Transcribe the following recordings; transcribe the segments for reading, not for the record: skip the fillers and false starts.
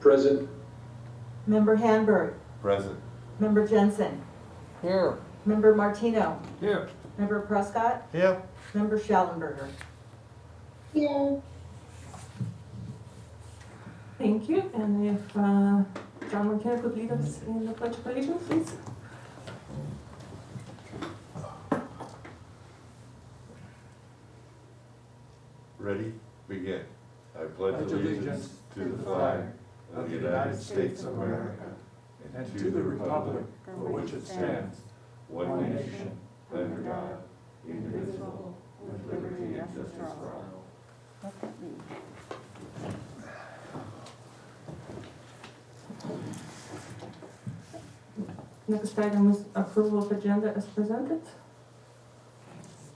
Present. Member Hamburg. Present. Member Jensen. Here. Member Martino. Here. Member Prescott. Here. Member Schallenberger. Here. Thank you, and if John Martino could lead us in the Pledge of Allegiance, please. Ready? Begin. I pledge allegiance to the flag of the United States of America and to the republic for which it stands, one nation, under God, indivisible, with liberty and justice for all. Next item is approval of agenda as presented.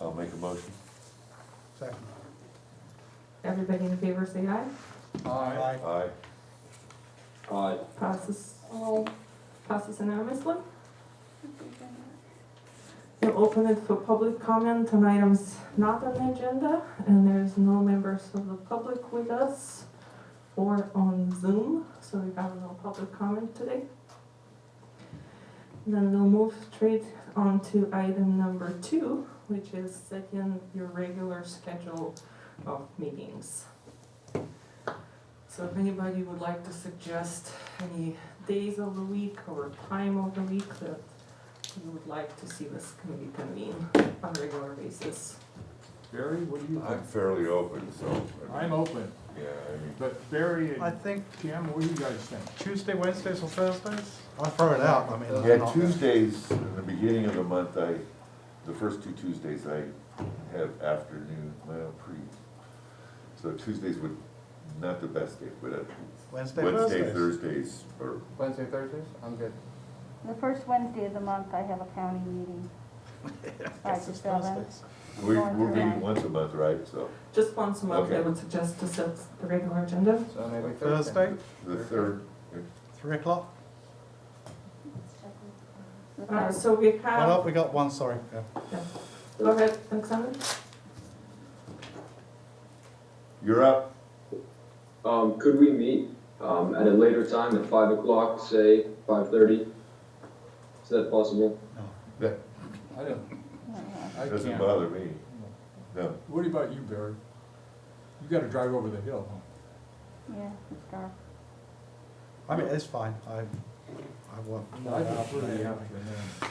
I'll make a motion. Second. Everybody in favor say aye. Aye. Aye. Aye. Passes unanimously. We'll open it for public comment on items not on the agenda, and there's no members of the public with us or on Zoom, so we have no public comment today. Then we'll move straight on to item number 2, which is setting your regular schedule of meetings. So if anybody would like to suggest any days of the week or time of the week that you would like to see this committee convene on a regular basis. Barry, what do you I'm think? fairly open, so. I'm open, Yeah, I mean, but Barry I and think Kim, what do you guys think? Tuesday, Wednesdays, or Thursdays? I'll throw it out, I mean. yeah, not- Tuesdays, in the beginning of the month, the first 2 Tuesdays I have afternoon, well, so Tuesdays would, not the best day, but Wednesday, Wednesday, Thursdays. Thursdays, or, Wednesday, Thursdays? I'm good. The first Wednesday of the month, I have a county meeting. Guess 5 to it's 7. Thursdays. we're meeting once a month, right, so, Just once a month, I Okay. would suggest to set the regular agenda. So maybe Thursday, the third, 3 o'clock? So we Oh, no, have, we got one, sorry. Yeah. go ahead, Alexander. you're up. Could we meet, at a later time at 5 o'clock, say 5:30? Is that possible? That I don't, I doesn't can't. bother me, no. What about you, Barry? You gotta drive over the hill, huh? Yeah, it's dark. I mean, it's fine, I work. I prefer the afternoon.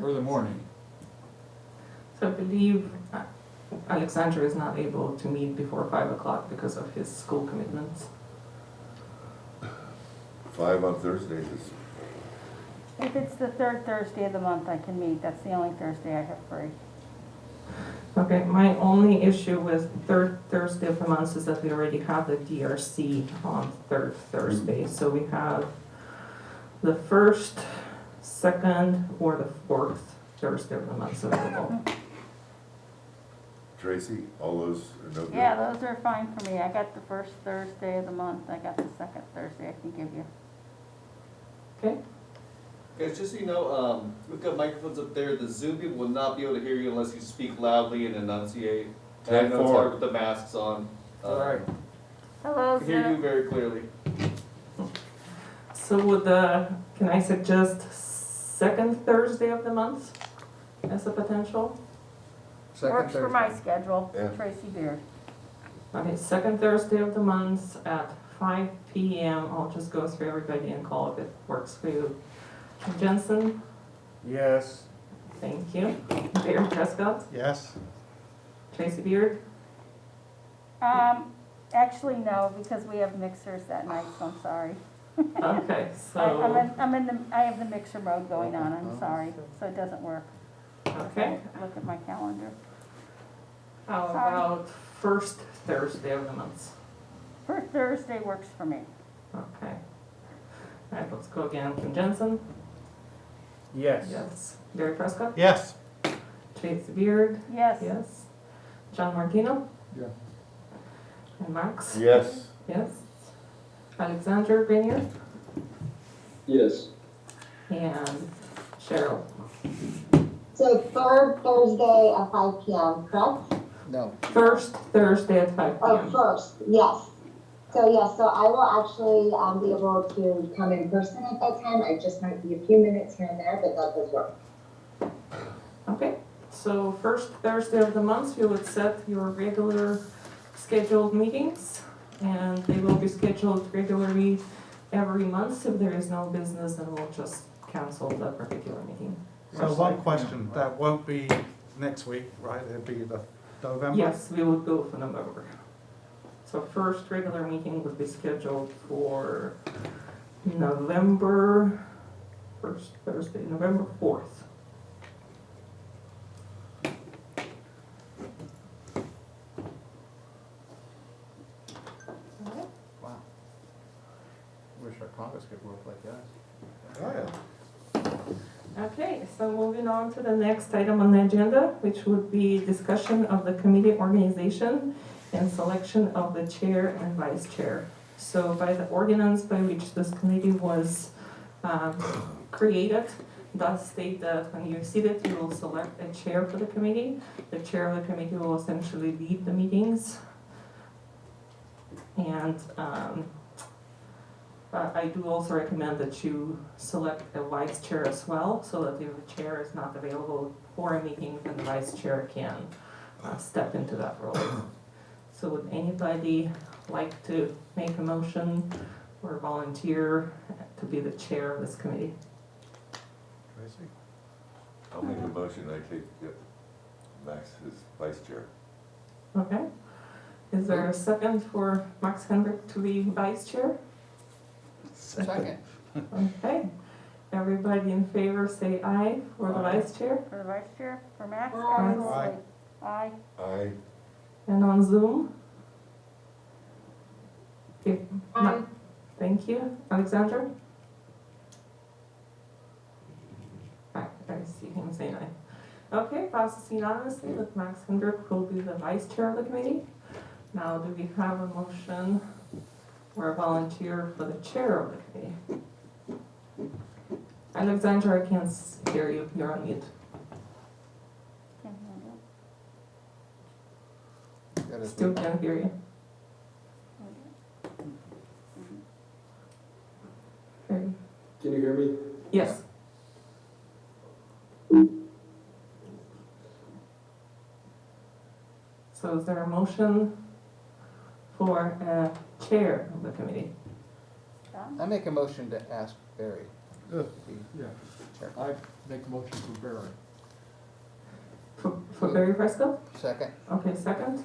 Or the morning. So I believe Alexander is not able to meet before 5 o'clock because of his school commitments. 5 on Thursdays is, If it's the third Thursday of the month, I can meet. That's the only Thursday I have free. Okay, my only issue with third Thursday of the month is that we already have the DRC on third Thursday. So we have the first, second, or the fourth Thursday of the month available. Tracy, all those are no good? Yeah, those are fine for me. I got the first Thursday of the month. I got the second Thursday I can give you. Okay, Guys, just so you know, we've got microphones up there. The Zoom people will not be able to hear you unless you speak loudly and enunciate. And I know it's hard with the masks on. All right. Hello, I can hear you Zoom. very clearly. so can I suggest second Thursday of the month as a potential? Second Works for my Thursday. schedule. Yeah. Tracy Beard. Okay, second Thursday of the month at 5 p.m. I'll just go through everybody and call if it works for you. Jensen, Yes. thank you. Barry Prescott, Yes, Tracy Beard, Actually, no, because we have mixers that night, so I'm sorry. okay, I'm so, in I have the mixer mode going on. I'm sorry, so it doesn't work. okay. Look at my calendar. How about first Thursday of the month? First Thursday works for me. Okay. All right, let's go again. Kim Jensen, Yes. yes. Barry Prescott, yes, Tracy Beard, Yes. yes. John Martino, Yeah. and Max, Yes, yes. Alexander Grenier, Yes. and Cheryl. So third Thursday at 5 p.m., correct? No. First Thursday at 5 Oh, p.m. first, yes. So yeah, so I will actually be able to come in person at that time. I just might be a few minutes here and there, but that does work. Okay, so first Thursday of the month, you would set your regular scheduled meetings, and they will be scheduled regularly every month. If there is no business, then we'll just cancel that particular meeting. So one question, that won't be next week, right? It'll be the November? Yes, we would go for November. So first regular meeting would be scheduled for November, first Thursday, November 4th. Wow. Wish our Congress could work like that. Oh, yeah. Okay, so moving on to the next item on the agenda, which would be discussion of the committee organization and selection of the chair and vice chair. So by the ordinance by which this committee was created, does state that when you're seated, you will select a chair for the committee. The chair of the committee will essentially lead the meetings. And I do also recommend that you select a vice chair as well, so that if the chair is not available for a meeting, then the vice chair can step into that role. So would anybody like to make a motion or volunteer to be the chair of this committee? Tracy? I'll make a motion, I take Max as vice chair. Okay. Is there a second for Max Hendrick to be vice chair? Second. Okay. Everybody in favor say aye for the vice chair. For the vice chair, for Max, Aye. absolutely. Aye. Aye. And on Zoom? If Aye. not, thank you. Alexander? I see him saying aye. Okay, passes unanimously that Max Hendrick will be the vice chair of the committee. Now, do we have a motion or a volunteer for the chair of the committee? Alexander, I can't hear you. You're on mute. Can't handle Gotta Still be- can't hear you. it. Okay. Can you hear me? Yes. So is there a motion for a chair of the committee? Done? I make a motion to ask Barry to Ugh, be yeah, chair. I make a motion for Barry. For Barry Prescott? Second. Okay, second.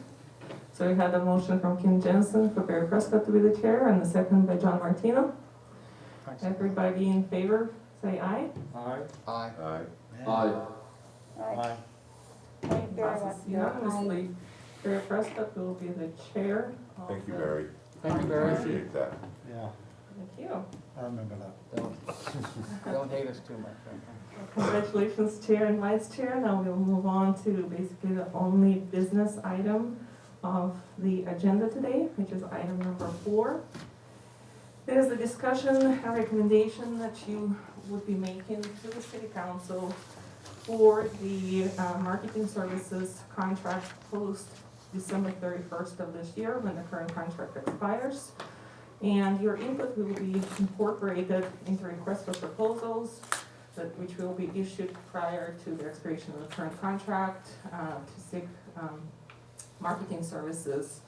So we had a motion from Kim Jensen for Barry Prescott to be the chair, and the second by John Martino. Thanks. Everybody in favor, say aye. Aye. Aye. Aye. Aye. Aye. Thank you very much. Passes unanimously. Barry Prescott will be the chair of Thank you, the- Barry. Thank you, Barry. Appreciate that. Yeah, Thank you. I remember that. Don't hate us too much. Congratulations, Chair and Vice Chair. Now we'll move on to basically the only business item of the agenda today, which is item number 4. It is the discussion and recommendation that you would be making to the City Council for the marketing services contract post December 31st of this year, when the current contract expires. And your input will be incorporated into requests for proposals, which will be issued prior to the expiration of the current contract, to seek marketing services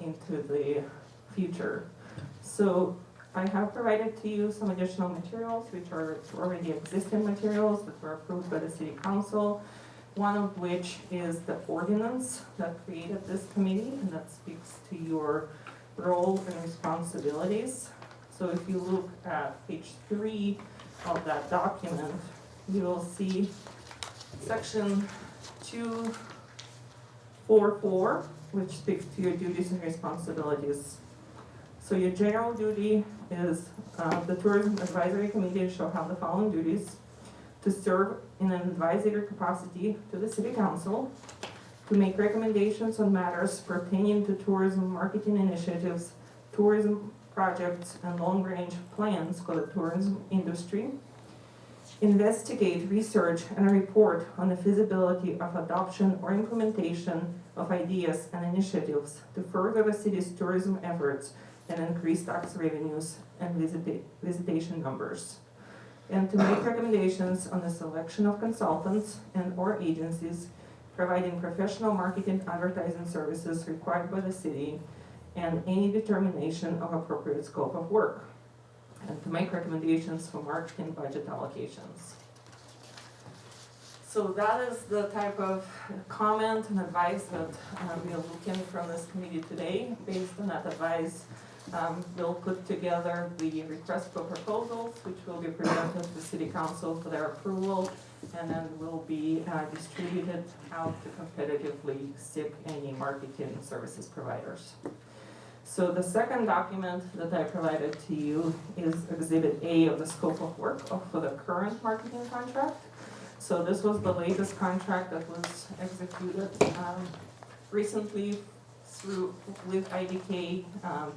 into the future. So I have provided to you some additional materials, which are already existing materials that were approved by the City Council, one of which is the ordinance that created this committee, and that speaks to your role and responsibilities. So if you look at page 3 of that document, you will see section 244, which speaks to your duties and responsibilities. So your general duty is the Tourism Advisory Committee shall have the following duties: to serve in an advisory capacity to the City Council, to make recommendations on matters pertaining to tourism marketing initiatives, tourism projects, and long-range plans for the tourism industry, investigate, research, and report on the feasibility of adoption or implementation of ideas and initiatives to further the city's tourism efforts and increase tax revenues and visitation numbers, and to make recommendations on the selection of consultants and or agencies providing professional marketing advertising services required by the city, and any determination of appropriate scope of work, and to make recommendations for marketing budget allocations. So that is the type of comment and advice that we are looking from this committee today. Based on that advice, we'll put together the request for proposals, which will be presented to the city council for their approval, and then will be distributed out to competitively seek any marketing services providers. So the second document that I provided to you is Exhibit A of the scope of work for the current marketing contract. So this was the latest contract that was executed recently with IDK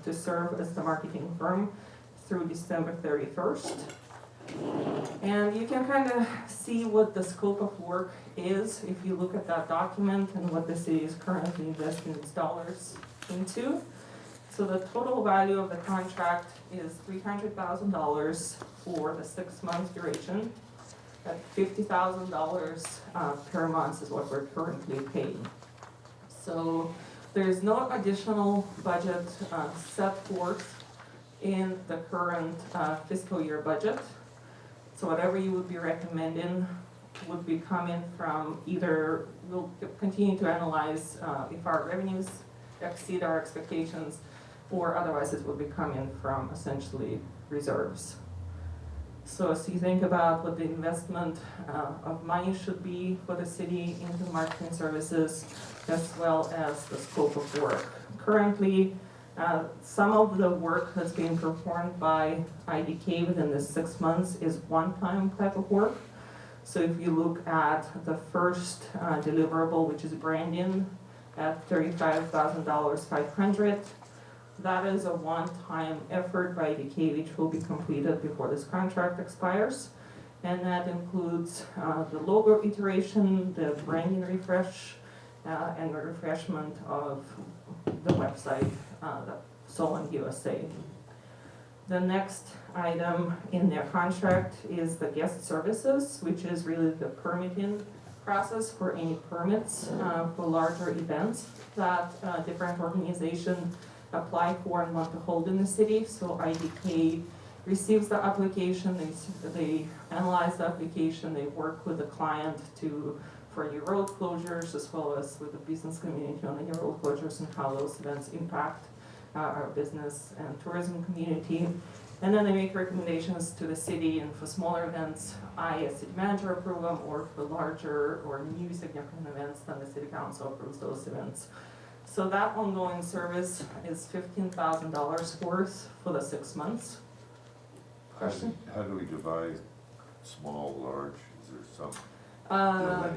to serve as the marketing firm through December 31st. And you can kind of see what the scope of work is if you look at that document and what the city is currently investing its dollars into. So the total value of the contract is $300,000 for the 6-month duration. At $50,000 per month is what we're currently paying. So there's no additional budget set forth in the current fiscal year budget. So whatever you would be recommending would be coming from either, we'll continue to analyze if our revenues exceed our expectations, or otherwise it will be coming from essentially reserves. So as you think about what the investment of money should be for the city into marketing services, as well as the scope of work. Currently, some of the work that's being performed by IDK within the 6 months is one-time type of work. So if you look at the first deliverable, which is branding, at $35,500, that is a one-time effort by IDK which will be completed before this contract expires. And that includes the logo iteration, the branding refresh, and the refreshment of the website, Solon USA. The next item in their contract is the guest services, which is really the permitting process for any permits for larger events that different organizations apply for and want to hold in the city. So IDK receives the application, they analyze the application, they work with the client for any road closures, as well as with the business community on any road closures and how those events impact our business and tourism community. And then they make recommendations to the city, and for smaller events, I as city manager approve them, or for larger or new significant events, then the city council approves those events. So that ongoing service is $15,000 worth for the 6 months. Question? How do we divide small, large? Is there some?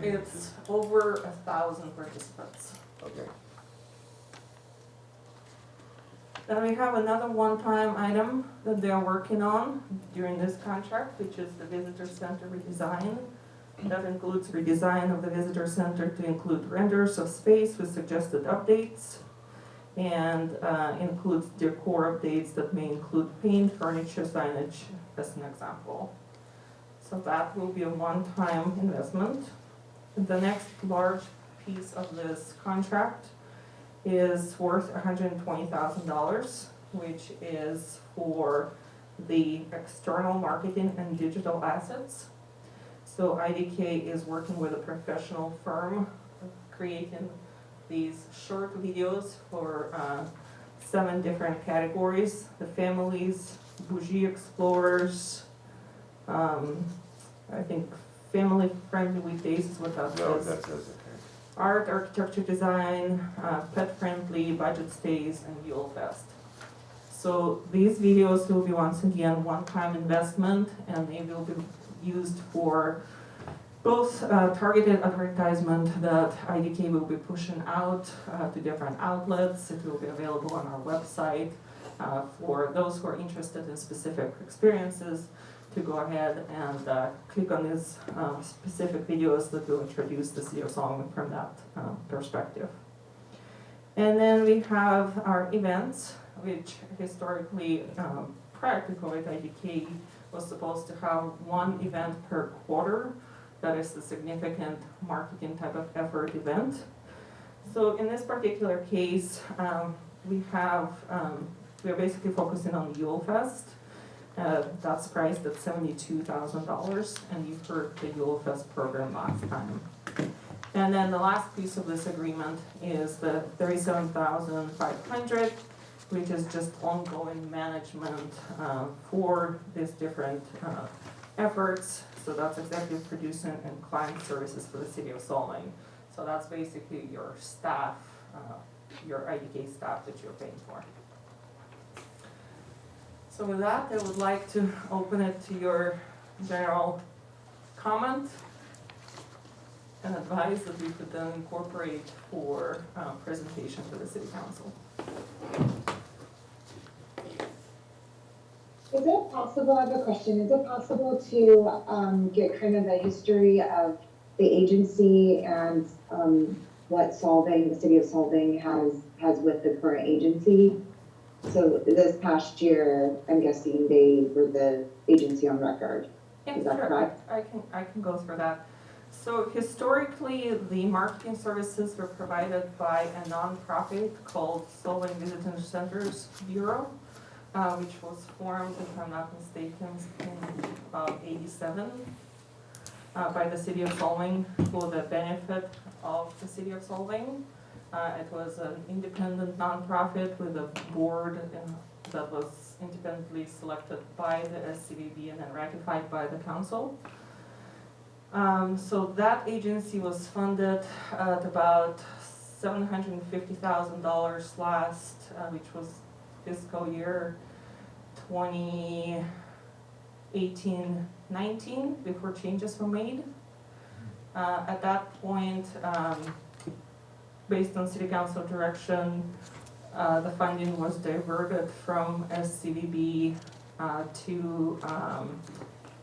It's over 1,000 participants. Okay. Then we have another one-time item that they're working on during this contract, which is the visitor center redesign. That includes redesign of the visitor center to include renders of space with suggested updates, and includes decor updates that may include paint, furniture, signage, as an example. So that will be a one-time investment. The next large piece of this contract is worth $120,000, which is for the external marketing and digital assets. So IDK is working with a professional firm creating these short videos for 7 different categories: the families, bougie explorers, I think family friendly weekdays is what that No, says. that says okay. Art, architecture, design, pet friendly, budget stays, and Yule Fest. So these videos will be once again one-time investment, and they will be used for both targeted advertisement that IDK will be pushing out to different outlets. It will be available on our website for those who are interested in specific experiences to go ahead and click on these specific videos that will introduce the city of Solomon from that perspective. And then we have our events, which historically, prior to COVID, IDK was supposed to have one event per quarter. That is a significant marketing type of effort event. So in this particular case, we are basically focusing on Yule Fest. That's priced at $72,000, and you've heard the Yule Fest program last time. And then the last piece of this agreement is the $37,500, which is just ongoing management for these different efforts. So that's executive producing and client services for the city of Solvang. So that's basically your staff, your IDK staff that you're paying for. So with that, I would like to open it to your general comment and advise that we could then incorporate for presentation to the city council. Is it possible, I have a question, is it possible to get kind of a history of the agency and what Solvang, the city of Solvang has with the current agency? So this past year, I'm guessing they were the agency on record. Yeah, Is that sure. correct? I can go through that. So historically, the marketing services were provided by a nonprofit called Solvang Visitor Centers Bureau, which was formed, if I'm not mistaken, in about '87 by the city of Solvang for the benefit of the city of Solvang. It was an independent nonprofit with a board that was independently selected by the SCVB and then ratified by the council. So that agency was funded at about $750,000 last, which was fiscal year 2018-19, before changes were made. At that point, based on city council direction, the funding was diverted from SCVB to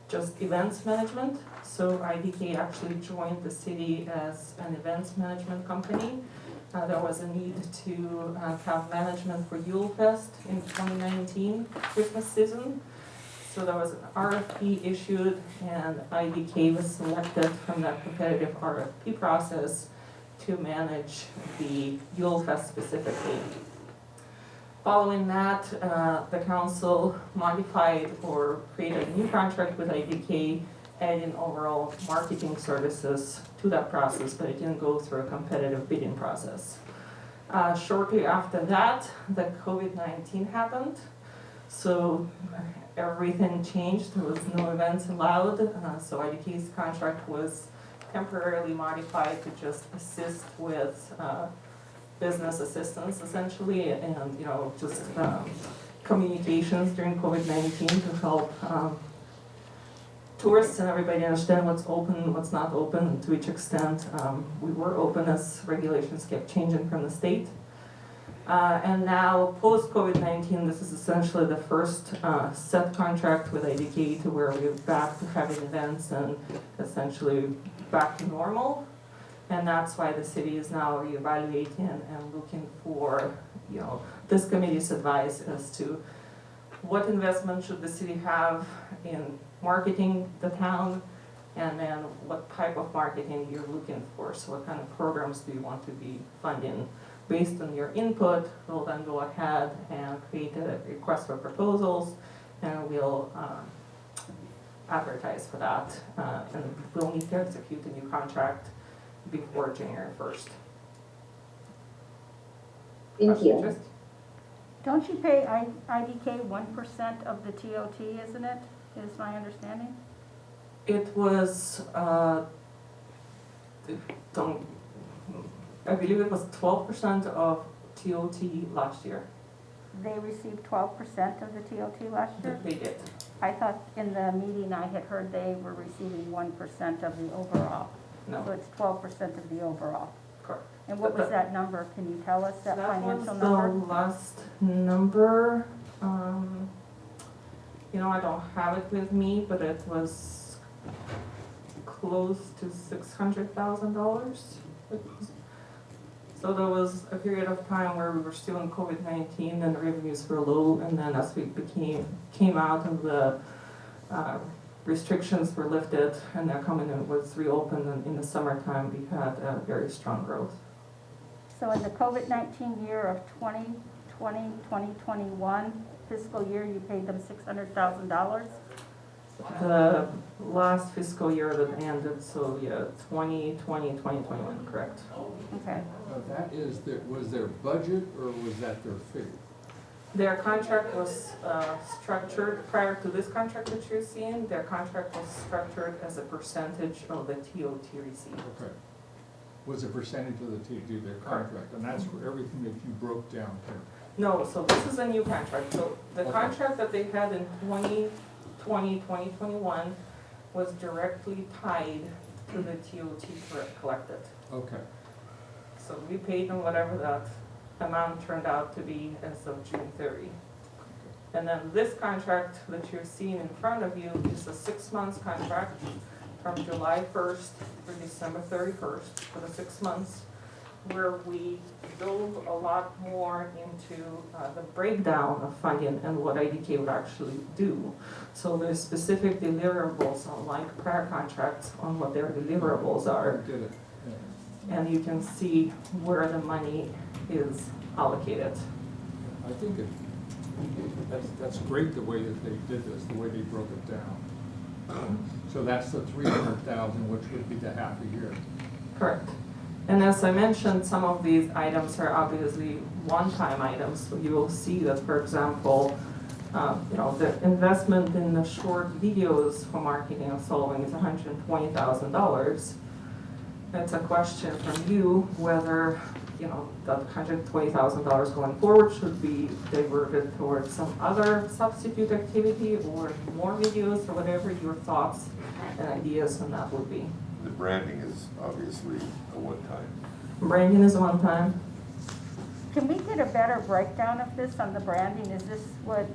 just events management. So IDK actually joined the city as an events management company. There was a need to have management for Yule Fest in 2019 Christmas season. So there was an RFP issued, and IDK was selected from that competitive RFP process to manage the Yule Fest specifically. Following that, the council modified or created a new contract with IDK, adding overall marketing services to that process, but it didn't go through a competitive bidding process. Shortly after that, the COVID-19 happened, so everything changed. There was no events allowed, so IDK's contract was temporarily modified to just assist with business assistance essentially, and just communications during COVID-19 to help tourists and everybody understand what's open, what's not open, and to which extent we were open as regulations kept changing from the state. And now, post-COVID-19, this is essentially the first set contract with IDK to where we're back to having events and essentially back to normal. And that's why the city is now reevaluating and looking for, this committee's advice as to what investment should the city have in marketing the town, and then what type of marketing you're looking for. So what kind of programs do you want to be funding? Based on your input, we'll then go ahead and create a request for proposals, and we'll advertise for that. And we'll need to execute a new contract before January 1st. Thank you. Don't you pay IDK 1% of the TOT, isn't it? Is my understanding? It was, I believe it was 12% of TOT last year. They received 12% of the TOT last year? They did. I thought in the meeting I had heard they were receiving 1% of the overall. No. So it's 12% of the overall. Correct. And what was that number? Can you tell us that financial number? That was the last number. I don't have it with me, but it was close to $600,000. So there was a period of time where we were still in COVID-19 and revenues were low, and then as we came out of the restrictions were lifted and the community was reopened, and in the summertime we had very strong growth. So in the COVID-19 year of 2020-2021 fiscal year, you paid them $600,000? The last fiscal year that ended, so yeah, 2020, 2021, correct. Okay. Was their budget or was that their fee? Their contract was structured, prior to this contract that you're seeing, their contract was structured as a percentage of the TOT received. Okay. Was a percentage of the TD their contract, and that's for everything that you broke down here. No, so this is a new contract. So the Okay. contract that they had in 2020, 2021 was directly tied to the TOT collected. Okay. So we paid them whatever that amount turned out to be as of June 30. And then this contract that you're seeing in front of you is a 6 months contract from July 1st through December 31st for the 6 months, where we dove a lot more into the breakdown of funding and what IDK would actually do. So there's specific deliverables, unlike prior contracts, on what their deliverables are. Did it? Yeah. And you can see where the money is allocated. I think that's great the way that they did this, the way they broke it down. So that's the 300,000, which would be the half a year. Correct. And as I mentioned, some of these items are obviously one-time items. So you will see that, for example, the investment in the short videos for marketing and solving is $120,000. It's a question from you whether that $120,000 going forward should be diverted towards some other substitute activity or more videos, or whatever your thoughts and ideas on that would be. The branding is obviously a one-time. Branding is one time. Can we get a better breakdown of this on the branding? Is this what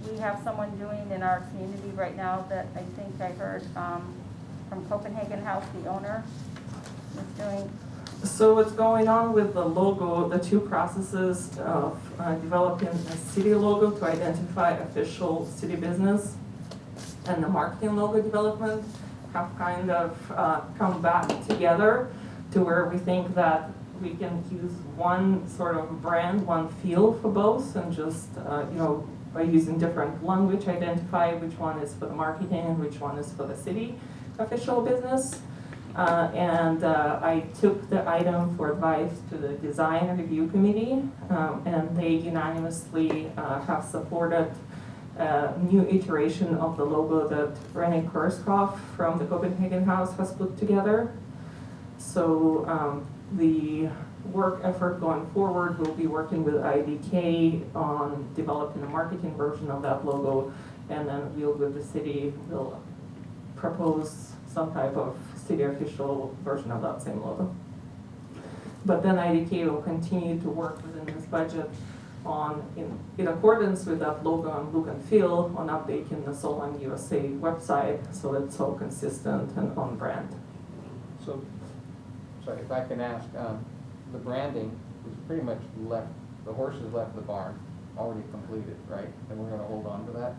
we have someone doing in our community right now that I think I heard from Copenhagen House, the owner, is doing? So what's going on with the logo, the two processes of developing a city logo to identify official city business and the marketing logo development have kind of come back together to where we think that we can use one sort of brand, one feel for both, and just, by using different language, identify which one is for the marketing and which one is for the city official business. I took the item for advice to the design review committee, and they unanimously have supported a new iteration of the logo that Renee Korskoff from the Copenhagen House has put together. So the work effort going forward will be working with IDK on developing a marketing version of that logo, and then we'll, with the city, will propose some type of city official version of that same logo. But then IDK will continue to work within this budget on, in accordance with that logo and look and feel, on updating the Solheim USA website so that it's all consistent and on brand. So, sorry, if I can ask, the branding is pretty much left, the horses left the barn, already completed, right? And we're gonna hold on to that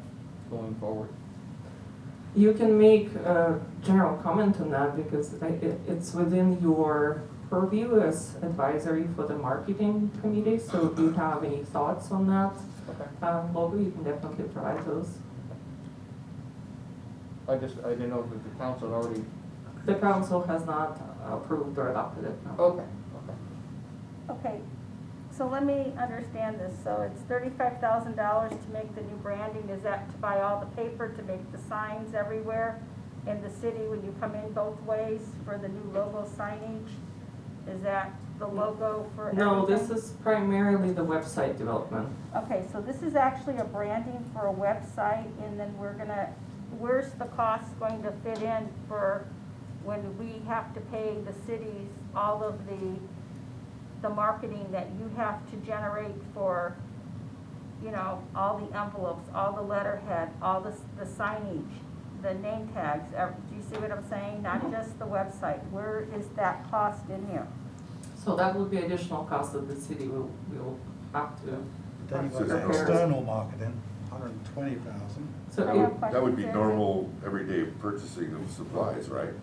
going forward? You can make a general comment on that because it's within your purview as advisory for the marketing committee. So if you have any thoughts on that logo, you can definitely provide those. I didn't know if the council had already. The council has not approved or adopted it, no. Okay. Okay, so let me understand this. So it's $35,000 to make the new branding. Is that to buy all the paper, to make the signs everywhere in the city when you come in both ways for the new logo signage? Is that the logo for everything? No, this is primarily the website development. Okay, so this is actually a branding for a website, and then where's the cost going to fit in for when we have to pay the cities all of the marketing that you have to generate for, all the envelopes, all the letterhead, all the signage? the name tags, do you see what I'm saying? Not just the website, where is that cost in here? So that would be additional cost that the city will have to. Then you've got So- external marketing, 120,000. So I have it- That would be questions there. normal, everyday purchasing of supplies, right?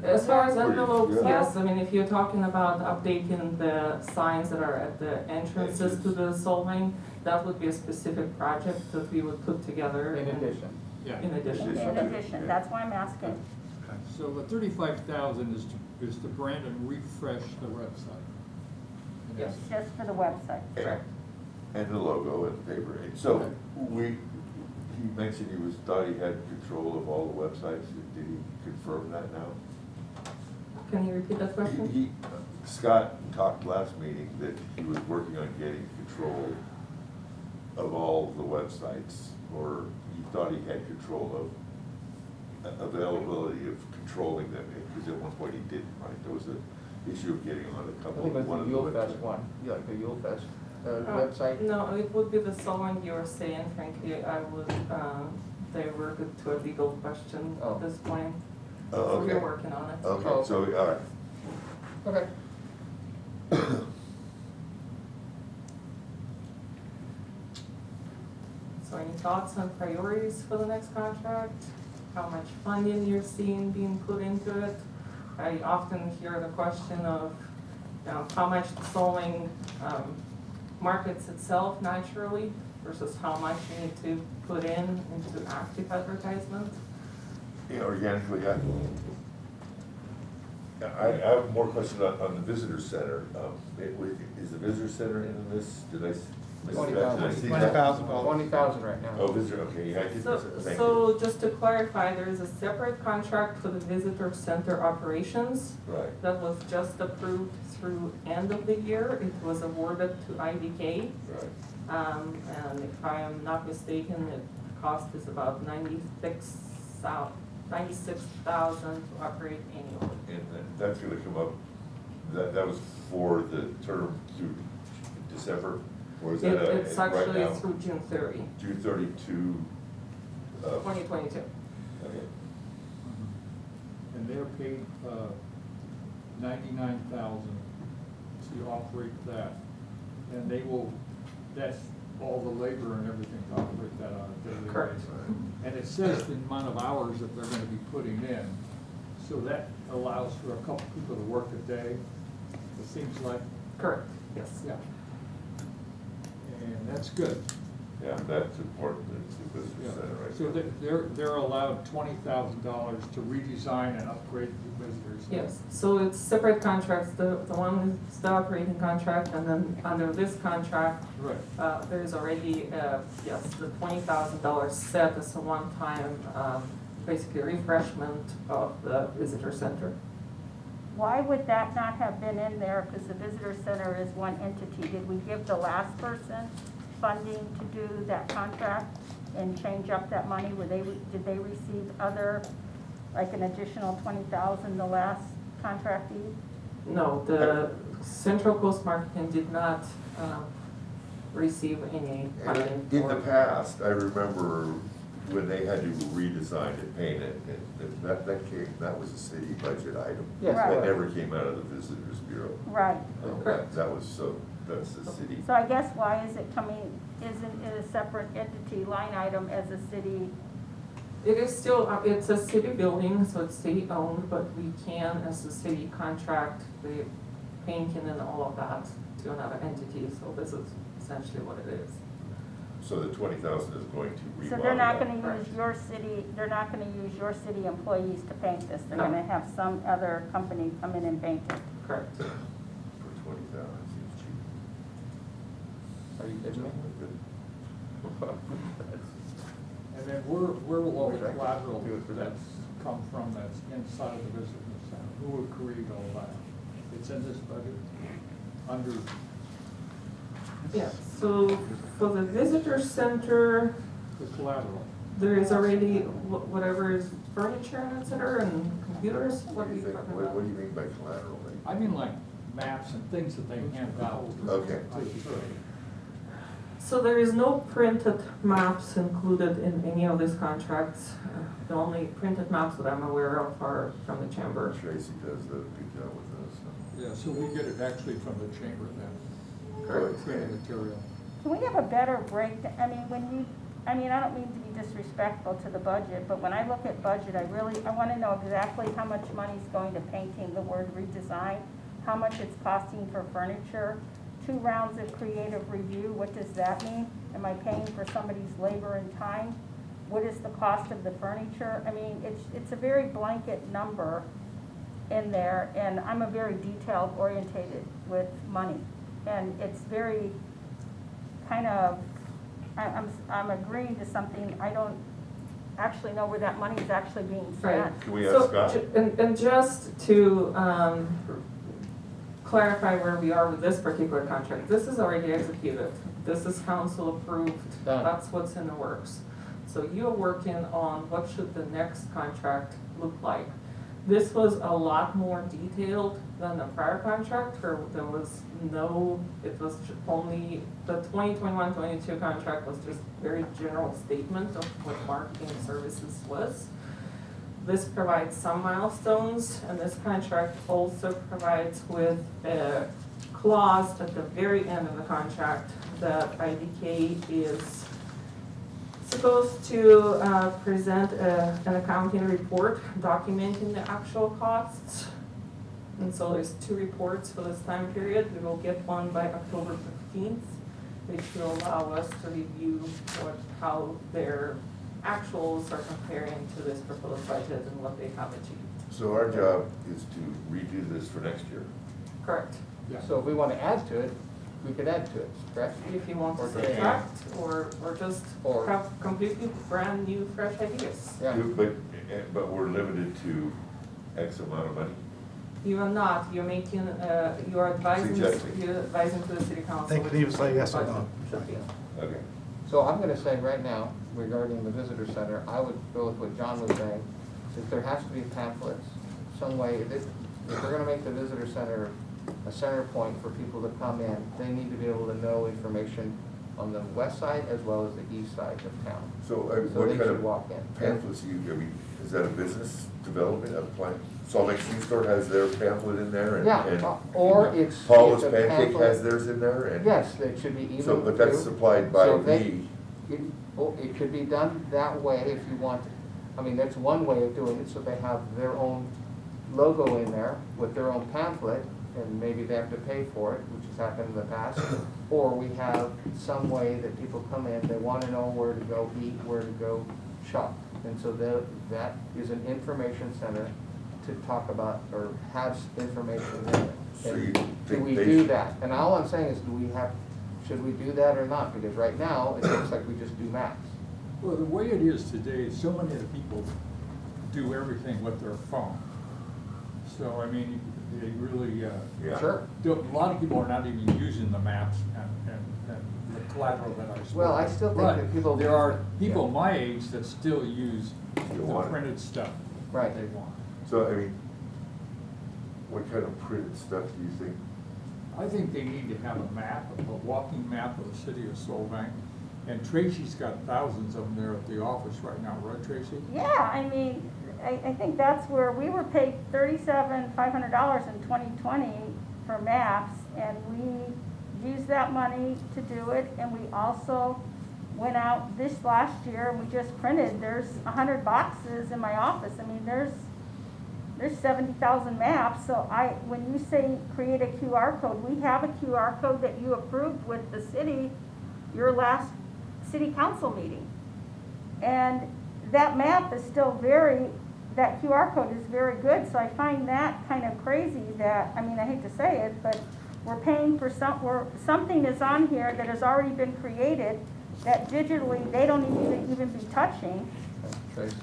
as far as Pretty- envelopes, yeah. yes, I mean, if you're talking about updating the signs that are at the entrances to the Solvang, that would be a specific project that we would put together. In and- addition. Yeah. In addition. In addition, that's why I'm asking. So the 35,000 is to brand and refresh the website. And Yes. It's just for the website. Correct. And the logo and the paper. And so he mentioned thought he had control of all the websites. Did he confirm that now? Can you repeat that question? Scott talked last meeting that he was working on getting control of all the websites, or he thought he had control of availability of controlling them, because at one point he didn't, right? There was an issue of getting on a I couple, think that's one the of the Yule websites. Fest one, yeah, like the Yule Fest, website. No, it would be the Solvang USA, and frankly, I would divert it to a legal question Oh. at this point. Oh, So we're okay. working on it. Okay, so, all right. Okay. So any thoughts on priorities for the next contract? How much funding you're seeing being put into it? I often hear the question of, how much the Solvang markets itself naturally versus how much you need to put into active advertisement. Yeah, organically, I have more questions on the visitor center. Is the visitor center in this? Did I miss that? Did I see that? $20,000. 20,000 right now. Oh, visitor, okay, yeah, I did So, miss it, thank you. so just to clarify, there is a separate contract for the visitor center operations Right, that was just approved through end of the year. It was awarded to IDK. right. And if I am not mistaken, the cost is about 96,000 to operate annually. And that's gonna come up, that was for the term through December? Or is that It's right actually now? through June 30, June 32, 2022. okay. they're paid 99,000 to operate that. And they will, that's all the labor and everything to operate that on a daily Correct. basis. And it says the amount of hours that they're gonna be putting in. So that allows for a couple people to work a day, it seems like, Correct, yes. yeah. And that's good. Yeah, that's important, it's the Yeah. visitor center, right? So they're allowed $20,000 to redesign and upgrade the visitors. Yes, so it's separate contracts. The one is the operating contract, and then under this contract, Right. there is already, yes, the $20,000 set as a one-time, basically refreshment of the visitor center. Why would that not have been in there, because the visitor center is one entity? Did we give the last person funding to do that contract and change up that money? Did they receive other, like an additional 20,000, the last contractee? No, the Central Coast Marketing did not receive any funding. In the for- past, I remember when they had to redesign and paint it, and that was a city budget item. Yes, Right. That never came out of the Visitors Bureau. Right. Correct. That's the city. So I guess why is it coming, isn't it a separate entity line item as a city? It is still, it's a city building, so it's city-owned, but we can, as a city, contract the painting and all of that to another entity, so this is essentially what it is. So the 20,000 is going to remodel. So they're not that. gonna use your city, they're not gonna use your city employees to paint this? They're No. gonna have some other company come in and paint it? Correct. For 20,000, seems cheap. Are you kidding me? And then where will all the collateral that's come from that's inside of the visitor center? Who will create all that? It's in this budget, under, Yeah, so for the visitor center, the collateral. there is already whatever is furniture, et cetera, and computers, What what do are you you think, talking what about? do you mean by collateral? I mean like maps and things that they hand out. Okay. To- So there is no printed maps included in any of these contracts. The only printed maps that I'm aware of are from the chamber. Tracy does a good job with those. Yeah, so we get it actually from the chamber then, Correct. printed material. Can we have a better breakdown? I mean, I don't mean to be disrespectful to the budget, but when I look at budget, I want to know exactly how much money's going to painting, the word redesign, how much it's costing for furniture, 2 rounds of creative review, what does that mean? Am I paying for somebody's labor and time? What is the cost of the furniture? I mean, it's a very blanket number in there, and I'm a very detailed orientated with money. And it's very kind of, I'm agreeing to something, I don't actually know where that money is actually being spent. Right. Can we ask So, Scott? and just to clarify where we are with this particular contract, this is already executed. This is council approved, Done. that's what's in the works. So you're working on what should the next contract look like. This was a lot more detailed than the prior contract, where there was no, it was only, the 2021-22 contract was just very general statement of what marketing services was. This provides some milestones, and this contract also provides with a clause at the very end of the contract that IDK is supposed to present an accounting report documenting the actual costs. And so there's 2 reports for this time period. We will get one by October 15th, which will allow us to review how their actuals are comparing to this proposed budget and what they have achieved. So our job is to redo this for next year. Correct. Yeah. So if we want to add to it, we could add to it, correct? If you want to Or subtract or just Or- have completely brand new, fresh ideas. Yeah. But we're limited to X amount of money. You are not, you're making, you are advising, Suggesting. you're advising to the city council. They can either say yes or no. Should be. Okay. So I'm gonna say right now, regarding the visitor center, I would go with what John was saying, that there has to be pamphlets, some way, if we're gonna make the visitor center a center point for people to come in, they need to be able to know information on the west side as well as the east side of town. So So what they kind should of walk in. pamphlets is that a business development of plan? Salt Lake Shoe Store has their pamphlet in there and. Yeah, or it's. Paula's it's a Pancake pamphlet- has theirs in there and. Yes, it should be even. So, but that's too. supplied by So they- me. It could be done that way if you want, I mean, that's one way of doing it, so they have their own logo in there with their own pamphlet, and maybe they have to pay for it, which has happened in the past. Or we have some way that people come in, they want to know where to go eat, where to go shop. And so that is an information center to talk about, or have information in it. So And you do think we they do should- that? And all I'm saying is, should we do that or not? Because right now, it looks like we just do maps. Well, the way it is today, so many of the people do everything with their phone. So, I mean, they really, Yeah. Sure. a lot of people are not even using the maps and the collateral that I spoke. Well, I still think But that people- there are people Yeah. my age that still use You the want it. printed stuff Right. that they want. So, I mean, what kind of printed stuff do you think? I think they need to have a map, a walking map of the city of Solvang. And Tracy's got thousands of them there at the office right now, right, Tracy? Yeah, I mean, I think that's where we were paid $37,500 in 2020 for maps, and we used that money to do it, and we also went out this last year and we just printed, there's 100 boxes in my office. I mean, there's 70,000 maps, so when you say create a QR code, we have a QR code that you approved with the city, your last city council meeting. And that map is still that QR code is very good, so I find that kind of crazy that, I mean, I hate to say it, but we're paying for something is on here that has already been created that digitally they don't even be touching. Tracy?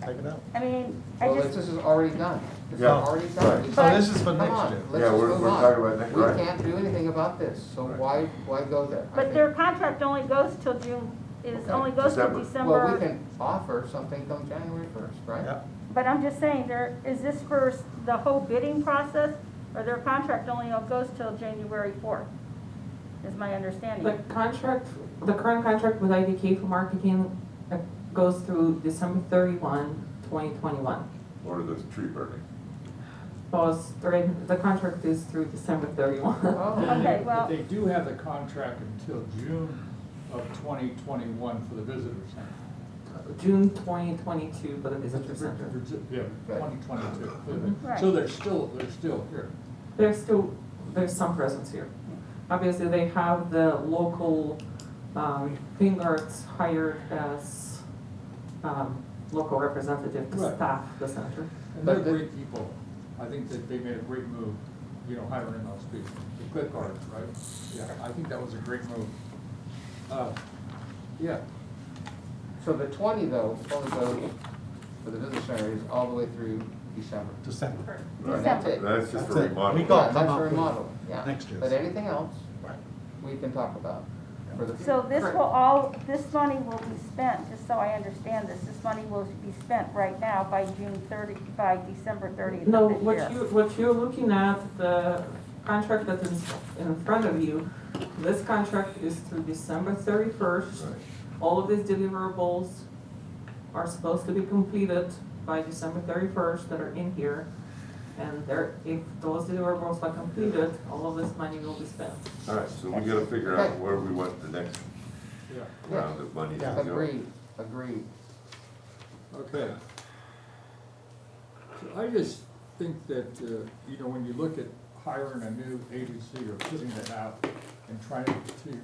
Take it out. I mean, Well, this is already done. This is Yeah, already done. right. So this is for Come next on, year. let's Yeah, just we're move talking on. about next, We right. can't do anything about this, so Right. why go there? I But think- their contract only goes till June, Okay. only goes till December. Well, we December. can offer something come January 1st, right? Yeah. But I'm just saying, is this for the whole bidding process, or their contract only goes till January 4th? is my understanding. The contract, the current contract with IDK for marketing goes through December 31, 2021. Or the tree burning. The contract is through December 31. Oh, okay, well, But they do have the contract until June of 2021 for the visitor center. June 2022 for the visitor center. Yeah, 2022. Right. So they're still here. There's some presence here. Obviously, they have the local Fingards hired as local representative to Right. staff the center. And they're great people. I think that they made a great move, you know, hiring those people. The clip art, right? Yeah, I think that was a great move. Yeah, So the 20 though, only goes for the visitor center is all the way through December. December. And that's it. That's just That's a it. remodel. We got Yeah, that's come a up with remodel, yeah. next year's. But anything else, Right. we can talk about for the so future. this money will be spent, just so I understand this money will be spent right now by by December 30th No, of this year. what you're looking at, the contract that is in front of you, this contract is through December 31st. Right. All of these deliverables are supposed to be completed by December 31st that are in here. And if those deliverables are completed, all of this money will be spent. All right, so we gotta figure out where we want the next yeah, round of money to Yeah. go. Agreed. okay. So I just think that, you know, when you look at hiring a new agency or putting it out and trying to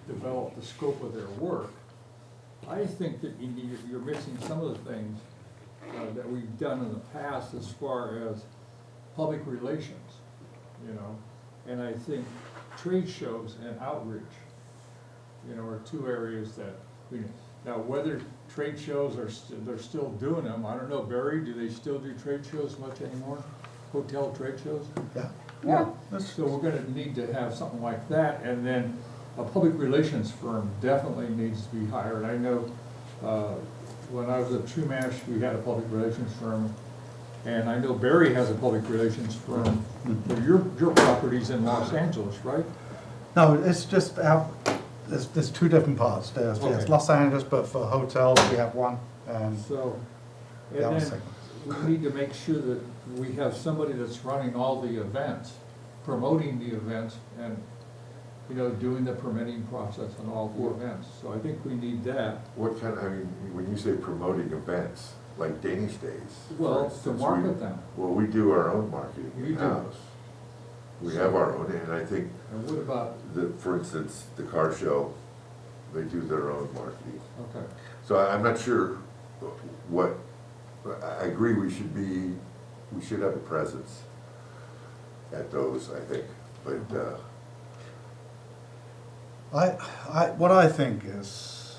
develop the scope of their work, I think that you're missing some of the things that we've done in the past as far as public relations, you know? And I think trade shows and outreach, you know, are two areas that we, now whether trade shows they're still doing them, I don't know, Barry, do they still do trade shows much anymore? Hotel trade shows? Yeah. Yeah. So we're gonna need to have something like that, and then a public relations firm definitely needs to be hired. I know, when I was at Trumash, we had a public relations firm, and I know Barry has a public relations firm for your properties in Los Angeles, right? No, it's just there's two different parts. There's Okay. Los Angeles, but for hotels, we have one, and So, the other and then second. we need to make sure that we have somebody that's running all the events, promoting the events, and, you know, doing the permitting process on all the events. So I think we need that. What kind, I mean, when you say promoting events, like Danish Days? for Well, to instance, market we- them. Well, we do our own marketing You do. in-house. We have our own, and I think And what about, for instance, the car show, they do their own marketing. okay. So I'm not sure what, I agree we should have a presence at those, I think, but, what I think is,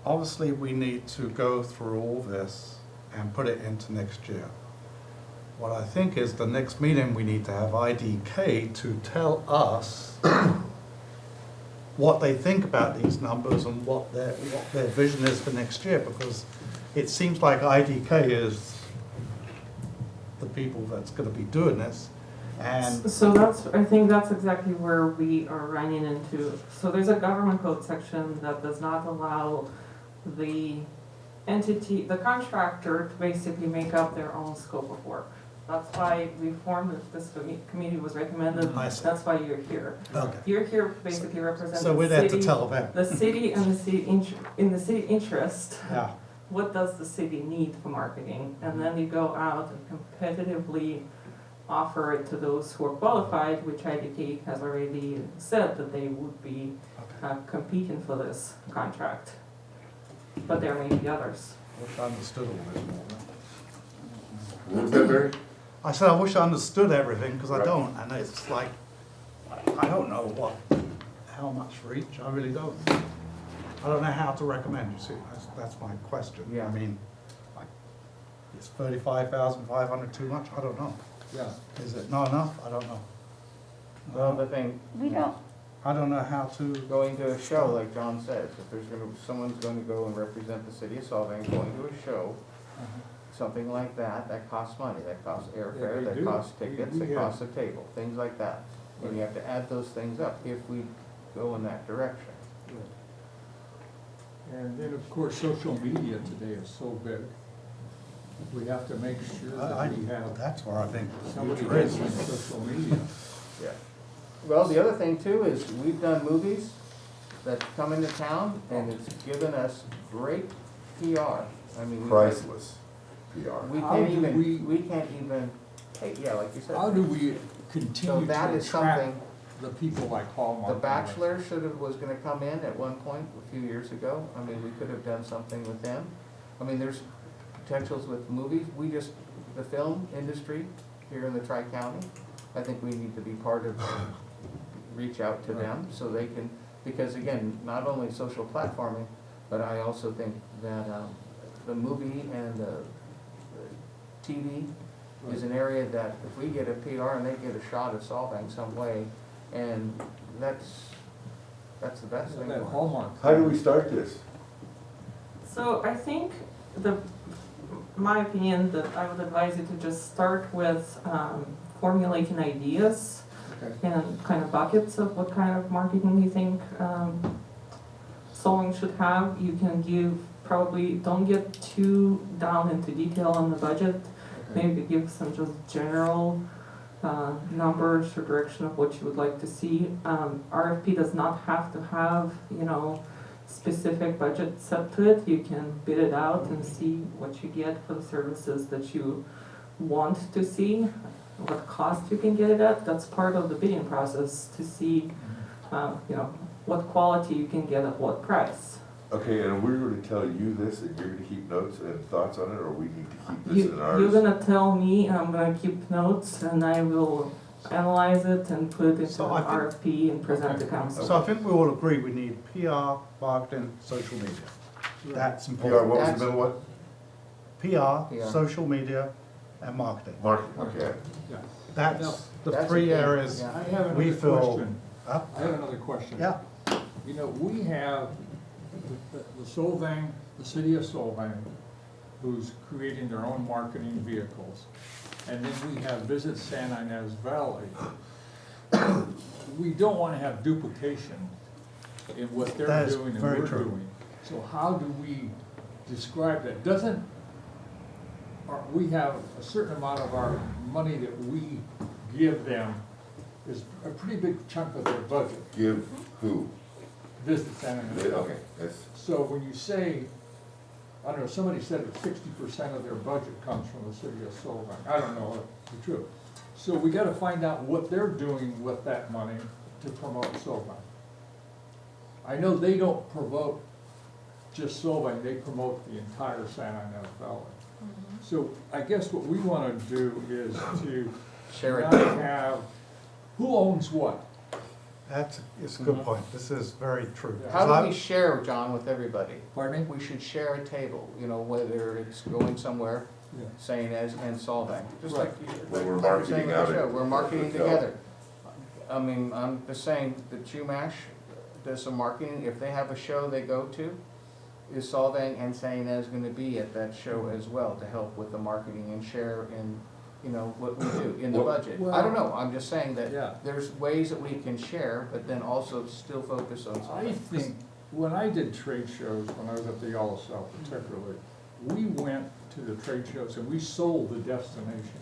obviously we need to go through all this and put it into next year. What I think is the next meeting, we need to have IDK to tell us what they think about these numbers and what their vision is for next year, because it seems like IDK is the people that's gonna be doing this, and So I think that's exactly where we are running into. So there's a government code section that does not allow the entity, the contractor, to basically make up their own scope of work. That's why we formed this committee, was recommended, I see. that's why you're here. okay. You're here basically representing So we're the there to city, tell them. the city and the city, in the city interest. Yeah, What does the city need for marketing? And then you go out and competitively offer it to those who are qualified, which IDK has already said that they would be okay. competing for this contract. But there may be others. Wish I understood all this more. what was that, Barry? I said I wish I understood everything, because I Right. don't, and it's like, I don't know how much for each, I really don't. I don't know how to recommend, you see, that's my question. Yeah. I mean, like, is 35,500 too much? I don't know. Yeah. Is it not enough? I don't know. Well, the thing, We don't, I don't know how to, going to a show, like John says, if someone's going to go and represent the city of Solvang, going to a show, something like that, that costs money, that costs Yeah, airfare, they that do. costs tickets, We that have- costs a table, things like that. And you have to add those things up if we go in that direction. And then, of course, social media today is so big. We have to make sure that we have That's where I think the somebody future is. handling social media. Yeah. Well, the other thing too is we've done movies that come into town and it's given us great PR. I mean, Priceless PR. we How can't do even, we can't even, hey, yeah, like you said. How do we So continue that to is attract something, the people like Hallmark? The and Bachelor was gonna come in at one point a few years ago. I mean, we could have done something with them. I mean, there's potentials with movies. The film industry here in the Tri-County, I think we need to be part of, reach out to them so they can, because again, not only social platforming, but I also think that, the movie and the TV is an area that if we get a PR and they get a shot at solving some way, and that's the best thing. That for us. Hallmark. How do we start this? So I think my opinion, that I would advise you to just start with formulating ideas Okay. and kind of buckets of what kind of marketing you think Solon should have. You can probably don't get too down into detail on the budget. Okay. Maybe give some just general numbers or direction of what you would like to see. RFP does not have to have, specific budget set to it. You can bid it out and see what you get for the services that you want to see, what cost you can get it at. That's part of the bidding process, to see, what quality you can get at what price. Okay, and we're gonna tell you this, and you're gonna keep notes and thoughts on it, or we need to keep this in You're ours? gonna tell me, and I'm gonna keep notes, and I will analyze it and put it into So an I think- RFP and present to council. So I think we all agree we need PR, marketing, social media. That's PR, important. what was the middle one? PR, Yeah. social media, and marketing. Marketing, okay. Yeah. That's the That's three a good- areas yeah. I have we another feel. question. Huh? I have another question. Yeah, We have the Solvang, the city of Solvang, who's creating their own marketing vehicles. And then we have Visit San Ynez Valley. We don't wanna have duplication in what That they're is doing and very we're true. doing. So how do we describe that? We have a certain amount of our money that we give them is a pretty big chunk of their budget, Give who? Visit San Ynez Valley. Okay, that's, So when you say, I don't know, somebody said that 60% of their budget comes from the city of Solvang. I don't know if it's true. So we gotta find out what they're doing with that money to promote Solvang. I know they don't promote just Solvang, they promote the entire San Ynez Valley. So I guess what we wanna do is to Share it. not have, who owns what? it's a good point. This is very true. How do we share, John, with everybody? Pardon me? We should share a table, whether it's going somewhere, Yeah. saying as and solving, just like you. When we're like you're marketing saying with out the show, at We're marketing the hotel. together. I mean, I'm just saying that UMash does some marketing, if they have a show they go to, is Solvang and saying as gonna be at that show as well to help with the marketing and share in, what we do in the Well- budget. I don't know, I'm just saying Yeah. that there's ways that we can share, but then also still focus on I something. think, when I did trade shows, when I was at the Yellow Cell particularly, we went to the trade shows and we sold the destination.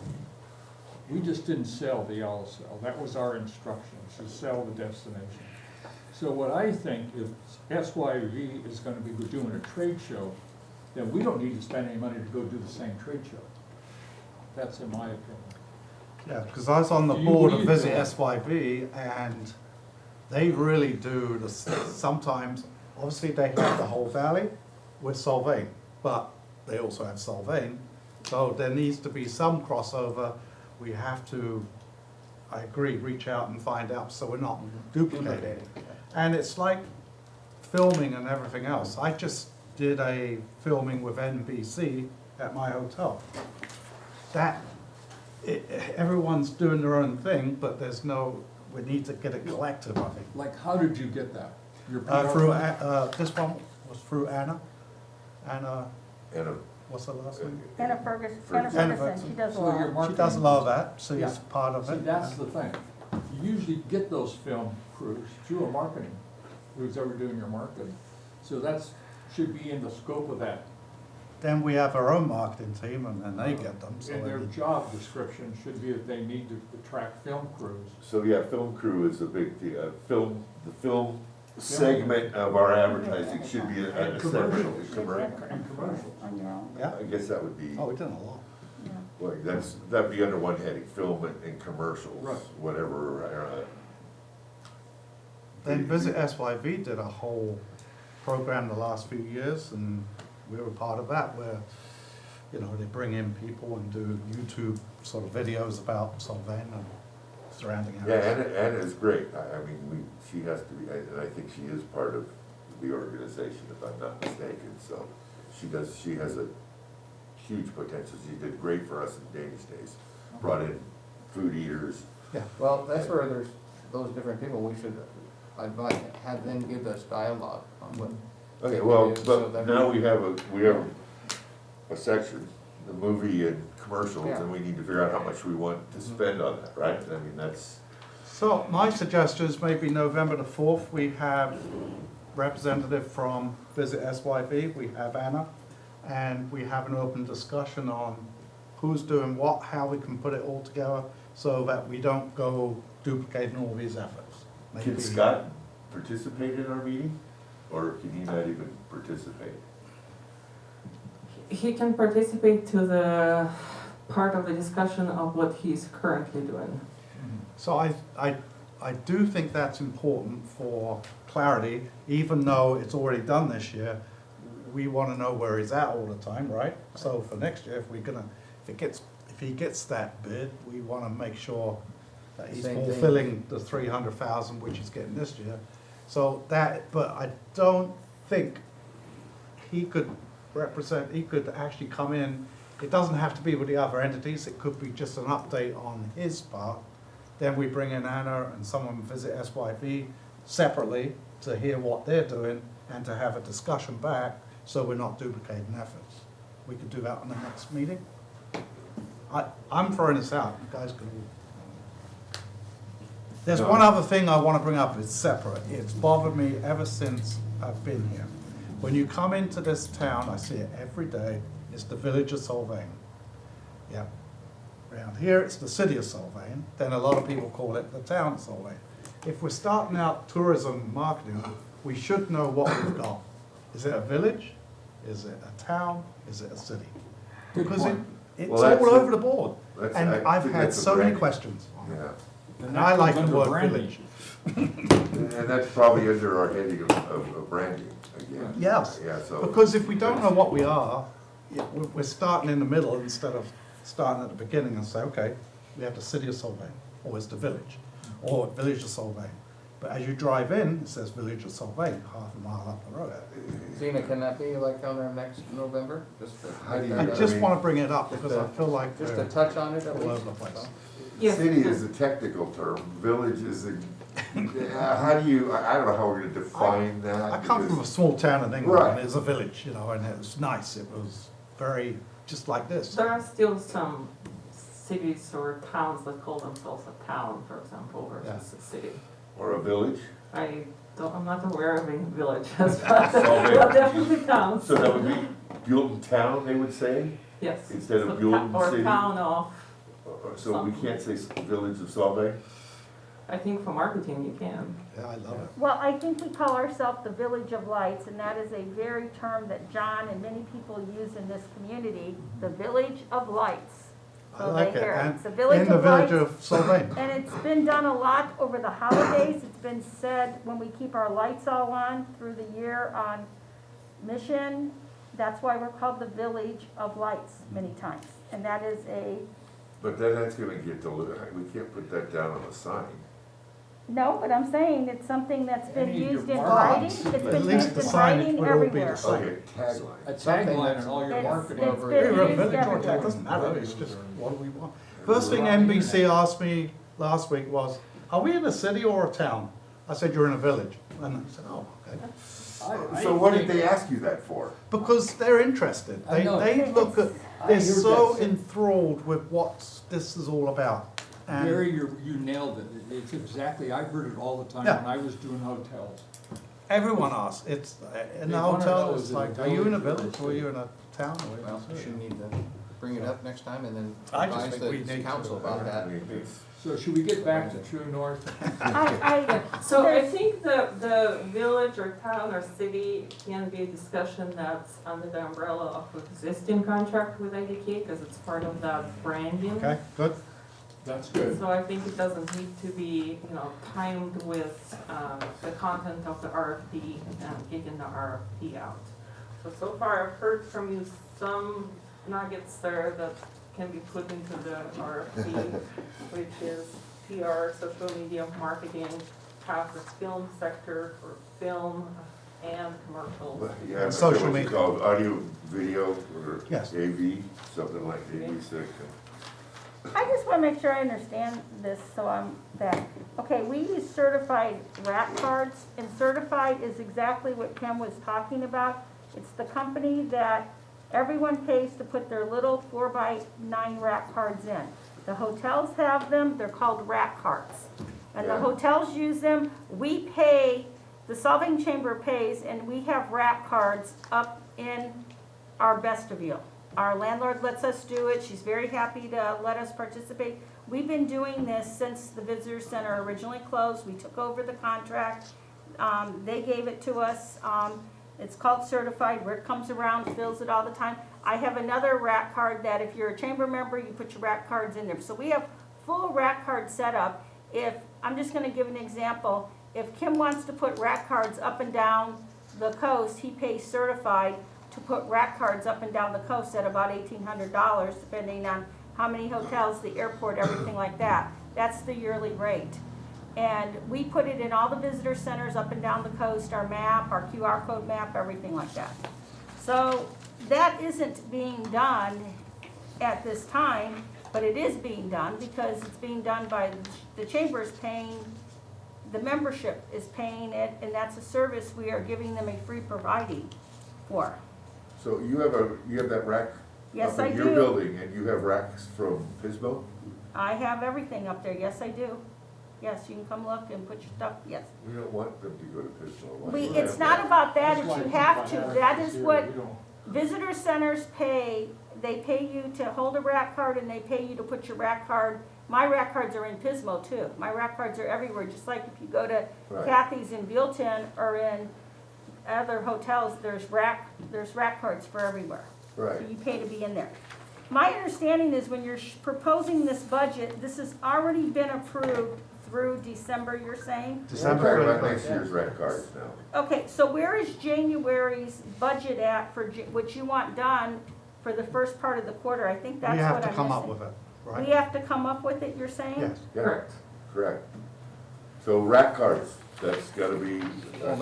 We just didn't sell the Yellow Cell, that was our instructions, to sell the destination. So what I think is SYV is gonna be doing a trade show, then we don't need to spend any money to go do the same trade show. That's in my opinion. Yeah, because I was on the Do you- board what do of you Visit think? SYV, and they really do sometimes, obviously they have the whole valley with Solvang, but they also have Solvang. So there needs to be some crossover. We have to, I agree, reach out and find out so we're not duplicating. And it's like filming and everything else. I just did a filming with NBC at my hotel. Everyone's doing their own thing, but we need to get a collective, I think. Like, how did you get that? Your PR? This one was through Anna. Anna, and a, what's her last name? Anna Ferguson, Anna she does a So your lot. marketing- She does a lot of that, so Yeah. she's part of See, it. that's the thing. you usually get those film crews through a marketing, who's ever doing your marketing. So that's, should be in the scope of that. Then we have our own marketing team and they get them, so. And I their mean- job description should be that they need to attract film crews. So, yeah, film crew is a big deal. The film segment of our advertising should be a And separate. commercials. Correct. And commercials. On your own, Yeah, I guess that would be, oh, we've done a lot. yeah. well, that'd be under one heading, film and commercials, Right. whatever. Then Visit SYV did a whole program the last few years, and we were part of that, where, you know, they bring in people and do YouTube sort of videos about Solvang and surrounding Yeah, areas. Anna is great. I mean, she has to be, and I think she is part of the organization, if I'm not mistaken, so she has a huge potential. She did great for us in Danish Days, brought in food eaters. Yeah, Well, that's where there's those different people, we should advise, have them give us dialogue on what. Okay, they well, do, so but that now we have a section, the movie and commercials, Yeah. and we need to figure out how much we want to spend on that, right? I mean, that's, so my suggestion is maybe November the 4th, we have representative from Visit SYV, we have Anna, and we have an open discussion on who's doing what, how we can put it all together, so that we don't go duplicating all these efforts. can Maybe- Scott participate in our meeting? Or can he not even participate? He can participate to the part of the discussion of what he's currently doing. So I do think that's important for clarity, even though it's already done this year. We want to know where he's at all the time, right? So for next year, if he gets that bid, we want to make sure that he's Same thing. fulfilling the 300,000 which he's getting this year. So that, but I don't think he could actually come in. It doesn't have to be with the other entities, it could be just an update on his part. Then we bring in Anna and someone Visit SYV separately to hear what they're doing and to have a discussion back, so we're not duplicating efforts. We could do that on the next meeting. I'm throwing this out, you guys can. There's one other thing I want to bring up, it's separate. It's bothered me ever since I've been here. When you come into this town, I see it every day, it's the village of Solvang. Yeah. Around here, it's the city of Solvang, then a lot of people call it the town of Solvang. If we're starting out tourism marketing, we should know what we've got. Is it a village? Is it a town? Is it a city? Good Because point. it's Well, that's all a- over the board. that's- And I I've think had that's a so many brand- questions. Yeah. And I like the Under word branding. village. And that's probably under our heading of branding again. Yes, Yeah, so. because if we don't know what we are, we're starting in the middle instead of starting at the beginning and say, okay, we have the city of Solvang, or it's the village, or village of Solvang. But as you drive in, it says village of Solvang, half a mile up the road. Zena, can that be like on our next November? Just to How do you- I just mean- want to bring it up because I feel like Just we're to touch on it at all least? over the place. Yes. City is a technical term, village is a, how do you, I don't know how we're gonna define that. I come from a because- small town in England, Right. and it's a village, you know, and it was nice. It was very, just like this. There are still some cities or towns that call themselves a town, for example, versus a city. Or a village, I'm not aware of any villages, but Okay. but definitely towns. so that would be Buellton Town, they would say? Yes. instead of So Buellton Or City? town of, So we can't say village of Solvay? I think for marketing you can. Yeah, I love it. Well, I think we call ourselves the Village of Lights, and that is a very term that John and many people use in this community, the Village of Lights. I So like they it. hear it. And It's the Village in the of village Lights. of Solvang. And it's been done a lot over the holidays. It's been said when we keep our lights all on through the year on Mission. That's why we're called the Village of Lights many times. And that is But then that's gonna get diluted, we can't put that down on a sign. no, but I'm saying it's something that's been Any of used your in markings. writing. It's At been least used the in signage writing would all be the everywhere. same. Okay, tagline. A Something tagline that's- and all your It's- marketing. it's We're been a used village or a town, everywhere. doesn't matter, it's just what do we want. First thing NBC asked me last week was, are we in a city or a town? I said, you're in a village. And I said, oh, okay. So what did they ask you that for? Because they're interested. I know. They look at, I they're hear so that. enthralled with what this is all about. And- Barry, you nailed it. It's exactly, I heard it all the time Yeah. when I was doing hotels. Everyone asks, it's, in They the wanna hotel, know, it's is it a like, are you in a village or village a or are city? you in a town? Or are Well, you you should need to bring it up next time and then I just advise think we the need council to, about that. So should we get back to True North? So I think the village or town or city can be a discussion that's under the umbrella of existing contract with IDK, because it's part of that branding. Okay, good. That's good. So I think it doesn't need to be, timed with, the content of the RFP and getting the RFP out. So far I've heard from you some nuggets there that can be put into the RFP, which is PR, social media, marketing, half the film sector for film and commercials. Yeah, And I'm social not sure what media. you call it, audio, video, or Yes. AV, something like AV section. I just wanna make sure I understand this, so I'm back. Okay, we use certified rack cards, and certified is exactly what Kim was talking about. It's the company that everyone pays to put their little 4x9 rack cards in. The hotels have them, they're called rack cards. And the Yeah. hotels use them, we pay, the Solving Chamber pays, and we have rack cards up in our vestibule. Our landlord lets us do it, she's very happy to let us participate. We've been doing this since the visitor center originally closed, we took over the contract, they gave it to us. It's called certified, Rick comes around, fills it all the time. I have another rack card that if you're a chamber member, you put your rack cards in there. So we have full rack card setup. If, I'm just gonna give an example, if Kim wants to put rack cards up and down the coast, he pays certified to put rack cards up and down the coast at about $1,800, depending on how many hotels, the airport, everything like that. That's the yearly rate. And we put it in all the visitor centers up and down the coast, our map, our QR code map, everything like that. So that isn't being done at this time, but it is being done because it's being done by the chambers paying, the membership is paying it, and that's a service we are giving them a free providing for. So you have that rack Yes, up I in do. your building, and you have racks from Pismo? I have everything up there, yes, I do. Yes, you can come look and put your stuff, yes. We don't want them to go to Pismo. Why We, do it's have not that? about that, That's if why you it's have not to, ours that this is year. what We don't- visitor centers pay. They pay you to hold a rack card and they pay you to put your rack card. My rack cards are in Pismo too. My rack cards are everywhere, just like if you go to Right. Kathy's in Buellton or in other hotels, there's rack cards for everywhere. Right. You pay to be in there. My understanding is when you're proposing this budget, this has already been approved through December, you're saying? We're December talking about 31st. next year's rack cards now. Okay, so where is January's budget at for, what you want done for the first part of the quarter? I think that's We what I'm have missing. to come up with it, We right? have to come up with it, you're saying? Yes. Yeah, correct. So rack cards, that's gotta be, Well,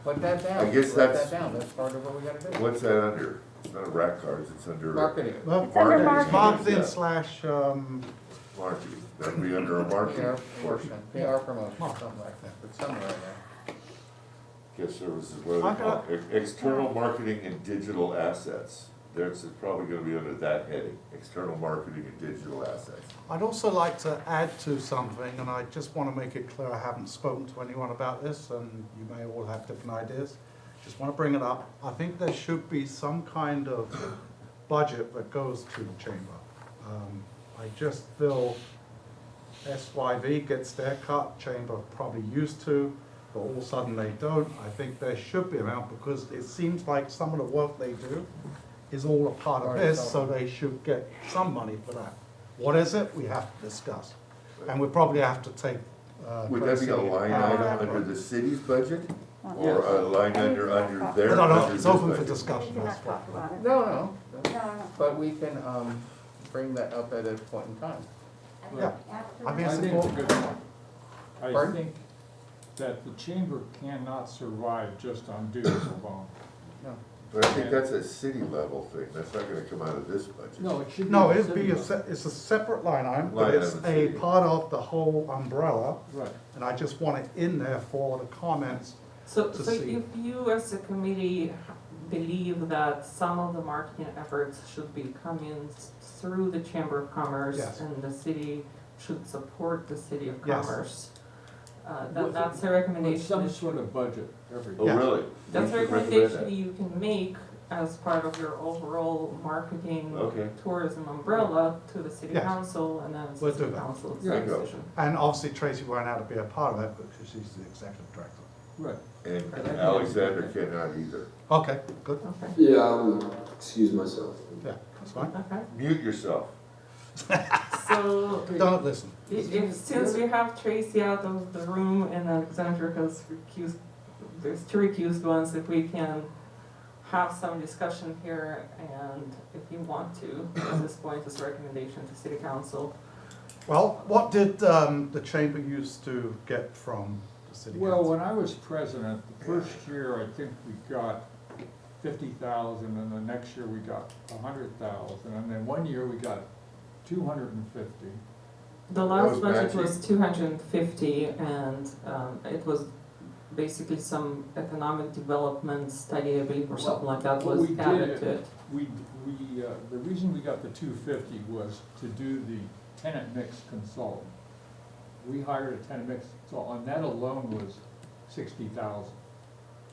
put that down. I guess Write that's- that down, that's part of what we gotta do. what's that under? It's not rack cards, it's under. Marketing. Well, It's under marketing. marketing Yeah. slash, Marketing, that'd be under a marketing PR portion. portion, PR promotion, something like that, but somewhere in there. Guest services, what are they called? External marketing and digital assets. There's it's probably gonna be under that heading, external marketing and digital assets. I'd also like to add to something, and I just want to make it clear, I haven't spoken to anyone about this, and you may all have different ideas. Just want to bring it up. I think there should be some kind of budget that goes to the chamber. I just feel SYV gets their cut, chamber probably used to, but all of a sudden they don't. I think there should be an amount, because it seems like some of the work they do is all a part of this, so they should get some money for that. What is it? We have to discuss. And we probably have to take. Would that be a Tracy line out of item that. under the city's budget? Yes. Or a line under their, No, no, under it's this open for budget? We discussion, cannot that's talk what. about it. No, No. but we can, bring that up at a point in time. Yeah. I mean, I it's think it's a important. good point. I Pardon? think that the chamber cannot survive just on dues alone. No. But I think that's a city level thing, that's not gonna come out of this budget. No, it should be. No, a it'd be city it's a separate line item, but Line it's item, a city. part of the whole umbrella, level. Right. and I just want it in there for the comments. So To if see. you as a committee believe that some of the marketing efforts should be coming through the Chamber of Commerce Yes. and the city should support the city of Yes. Commerce. With- That's a With recommendation. some that- sort of budget every Oh, year. really? That's a We should recommend recommendation that. you can make as part of your overall marketing Okay. tourism umbrella to the city Yes. council, and then it's We'll the do city that. council's There you go. decision. And obviously Tracy won't have to be a part of it because she's the executive director. Right. And Alexander cannot either. Okay, good. Okay, Yeah, I'll excuse myself. Yeah, that's fine. okay. Mute yourself. So, Don't listen. since we have Tracy out of the room and Alexander has recused, there's two recused ones, if we can have some discussion here, and if you want to, at this point, this recommendation to city council. Well, what did the chamber used to get from the city Well, council? when I was president, the first year, I think we got 50,000, and the next year we got 100,000, and then one year we got 250. The was last budget matching. was 250, and it was basically some economic development study, I believe, or something like that What was we added did, to it. The reason we got the 250 was to do the tenant mix consultant. We hired a tenant mix consultant, and that alone was 60,000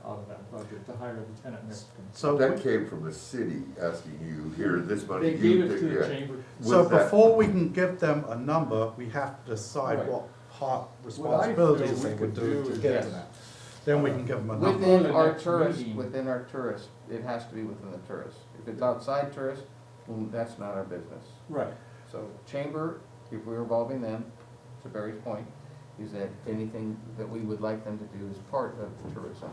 out of that budget to hire the tenant mix consultant. So, That came from the city asking you, here, this money. They you gave it to pick the it. chamber. so Was that- before we can give them a number, we have to decide Right. what part What I responsibilities feel they we would could do do to is- get to Yes. that. Then we can give them a number. Within the our next tourist, meeting. within our tourist, it has to be within the tourist. If it's outside tourist, well, that's not our business. Right. So chamber, if we're involving them, to Barry's point, is that anything that we would like them to do is part of tourism.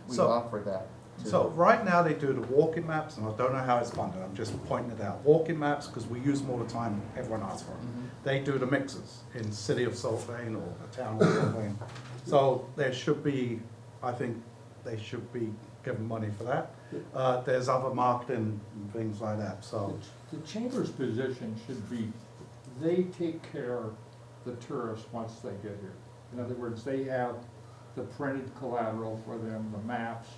We So- offer that to So them. right now they do the walking maps, and I don't know how it's funded, I'm just pointing it out. Walking maps, because we use them all the time, everyone asks for them. Mhm. They do the mixes in City of Sylvain or the town of Sylvain. So there should be, I think they should be given money for that. There's other marketing and things like that, so. The chamber's position should be, they take care of the tourists once they get here. In other words, they have the printed collateral for them, the maps.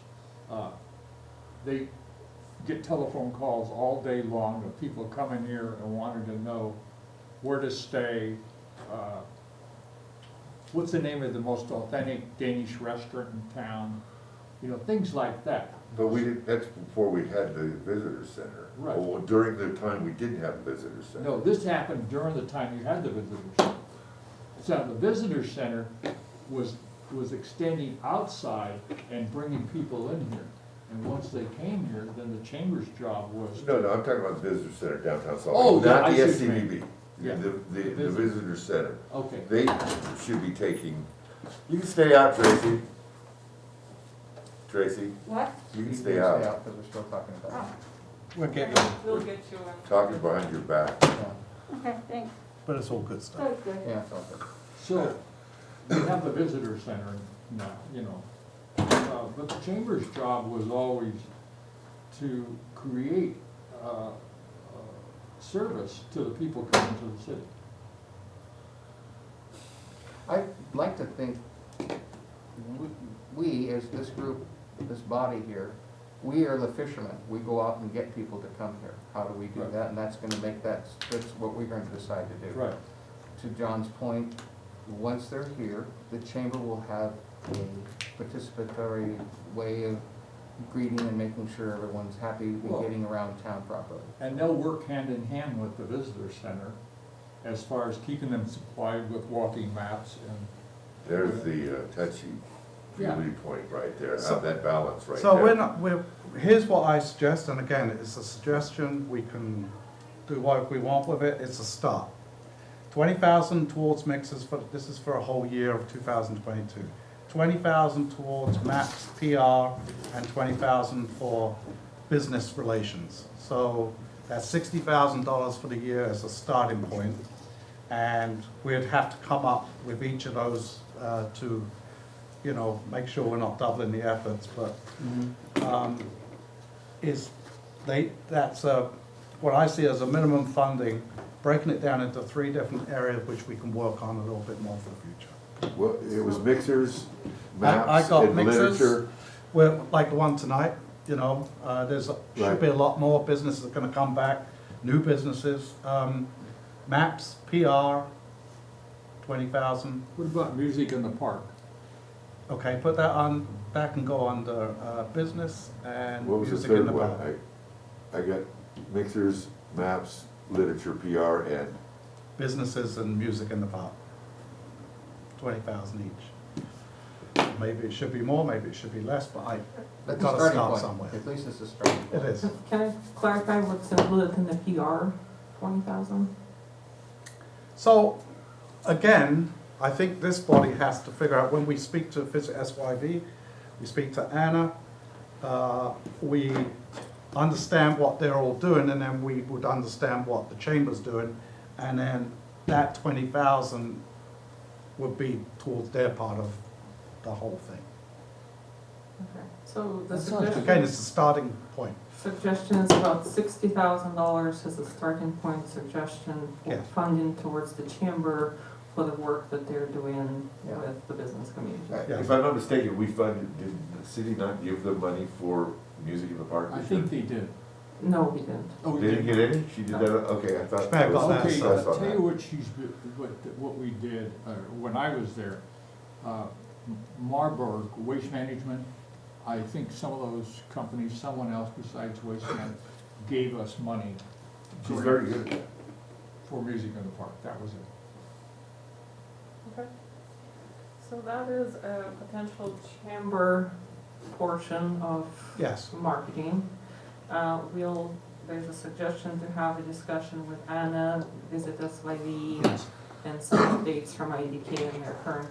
They get telephone calls all day long of people coming here and wanting to know where to stay. What's the name of the most authentic Danish restaurant in town? You know, things like that. But we did, that's before we had the visitor center. Right. Or during the time we didn't have the visitor center. No, this happened during the time you had the visitor center. So the visitor center was extending outside and bringing people in here. And once they came here, then the chamber's job was. No, I'm talking about the visitor center downtown Oh, Salt Lake, yeah, not I the see what you mean. SCBB. Yeah. The visitor center. Okay. They should be taking, you can stay out, Tracy. Tracy, What? you can You stay out, because we're still talking about it. We're getting, We'll get you in. talking behind your back. Yeah, Okay, thanks. but it's all good stuff. Good, good. yeah, it's all good. So, we have the visitor center now, you know. But the chamber's job was always to create, service to the people coming to the city. I'd like to think we, as this group, this body here, we are the fishermen. We go out and get people to come here. How do we do Right. that? And that's gonna make that's what we're going to decide to do. Right. To John's point, once they're here, the chamber will have a participatory way of greeting and making sure everyone's happy and Well- getting around town properly. And they'll work hand in hand with the visitor center as far as keeping them supplied with walking maps and. There's the touchy Yeah. feely point right there, So- have that balance right there. So here's what I suggest, and again, it's a suggestion, we can do what we want with it, it's a start. 20,000 towards mixes this is for a whole year of 2022. 20,000 towards maps, PR, and 20,000 for business relations. So that's $60,000 for the year as a starting point. And we'd have to come up with each of those to, make sure we're not doubling the efforts, but that's what I see as a minimum funding, breaking it down into 3 different areas which we can work on a little bit more for the future. Well, it was mixers, I maps, got and mixers. literature. Well, like the one tonight, should be a lot more businesses are gonna come back, new businesses. Maps, PR, 20,000. What about music in the park? Okay, put that on, that can go under business and What was the music in third the one? park. I got mixers, maps, literature, PR, and, Businesses and music in the park. 20,000 each. Maybe it should be more, maybe it should be less, but That's a gotta starting start point. somewhere. At least it's a starting It point. is. Can I clarify what's included in the PR, 20,000? So, again, I think this body has to figure out, when we speak to Visit SYV, we speak to Anna, we understand what they're all doing, and then we would understand what the chamber's doing, and then that 20,000 would be towards their part of the whole thing. Okay, so the That sounds good. Again, it's suggestion, a starting point. suggestion is about $60,000 as a starting point suggestion for Yeah. funding towards the chamber for the work that they're doing Yeah. with the business community. Yeah. if I'm not mistaken, we funded, did the city not give them money for music in the park I this year? think they did. No, we didn't. Oh, we They didn't get any? She did that, okay, I thought. Back that was- on that Okay, side. I I'll saw tell you that. what we did, when I was there. Marburg Waste Management, I think some of those companies, someone else besides Waste Management, gave us money. She's very good at that. For music in the park, that was it. Okay. So that is a potential chamber portion of Yes. marketing. There's a suggestion to have a discussion with Anna, Visit SYV, Yes. and some updates from IDK and their current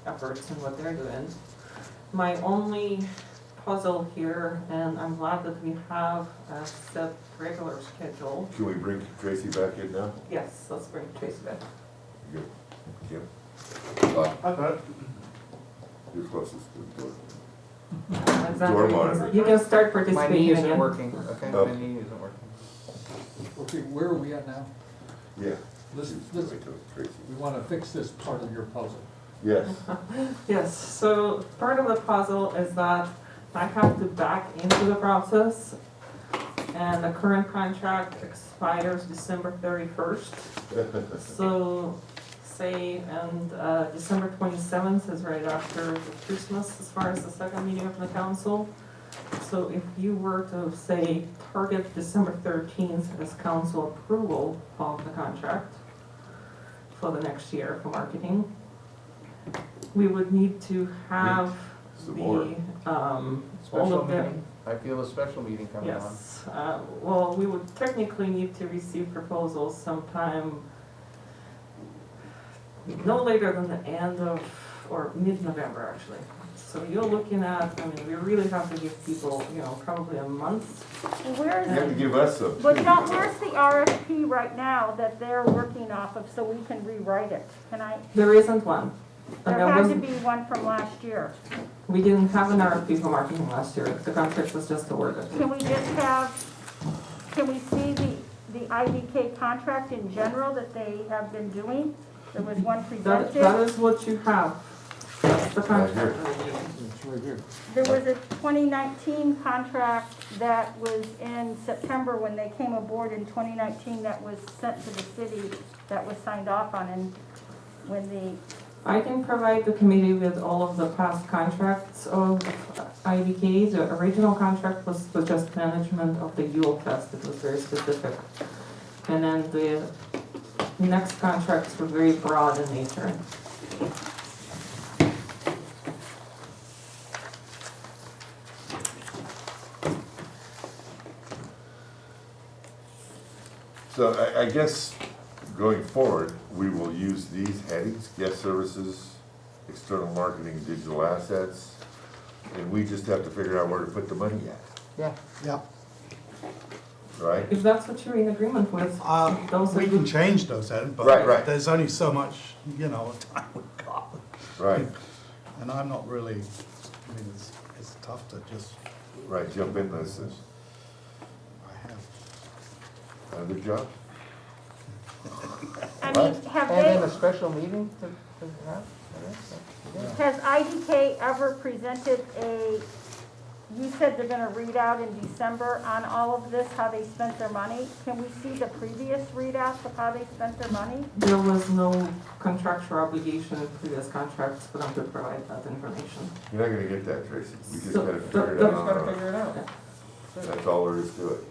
efforts and what they're doing. My only puzzle here, and I'm glad that we have a set regular schedule. Can we bring Tracy back in now? Yes, let's bring Tracy back. Good. Kim, Okay. you're closest to the door. Alexander, monitor. you can start My knee participating isn't again. working, okay? Oh. My knee isn't working. Okay, where are we at now? Yeah. Let's, She's let's, going to Tracy. we wanna fix this part of your puzzle. Yes. Yes, so part of the puzzle is that I have to back into the process, and the current contract expires December 31st. So, say, and December 27th is right after Christmas, as far as the second meeting of the council. So if you were to, say, target December 13th as council approval of the contract for the next year for marketing, we would need to have Some more. the, all Special of them. meeting, I feel a special meeting coming on. Yes, well, we would technically need to receive proposals sometime no later than the end of, or mid-November, actually. So you're looking at, I mean, we really have to give people, probably a month. Where's, You have to give us some. but no, where's the RFP right now that they're working off of so we can rewrite it? Can I, There isn't one. And there had to wasn't- be one from last year. We didn't have an RFP for marketing last year, the contract was just awarded. Can we just have, can we see the IDK contract in general that they have been doing? There was one That presented. is what you have, that's the contract. It's right here. There was a 2019 contract that was in September when they came aboard in 2019 that was sent to the city, that was signed off on, and when the, I can provide the committee with all of the past contracts of IDK. The original contract was for just management of the Yule Fest, it was very specific. And then the next contracts were very broad in nature. So I guess going forward, we will use these headings, guest services, external marketing, digital assets, and we just have to figure out where to put the money at, Yeah, Yeah. right? If that's what you're in agreement with, those are We can good. change those, Ed, but Right. there's only so much, time we've got. Right, And I'm not really, it's tough to just, right, jump in, this is I have. another job. I mean, have and then a they, special meeting to have, I guess, yeah. has IDK ever presented a you said they're gonna read out in December on all of this, how they spent their money. Can we see the previous readouts of how they spent their money? There was no contractual obligation in previous contracts for them to provide that information. You're not gonna get that, Tracy. We just So, gotta the- figure it the- out Just on gotta our own. figure it out. That's all there is to it.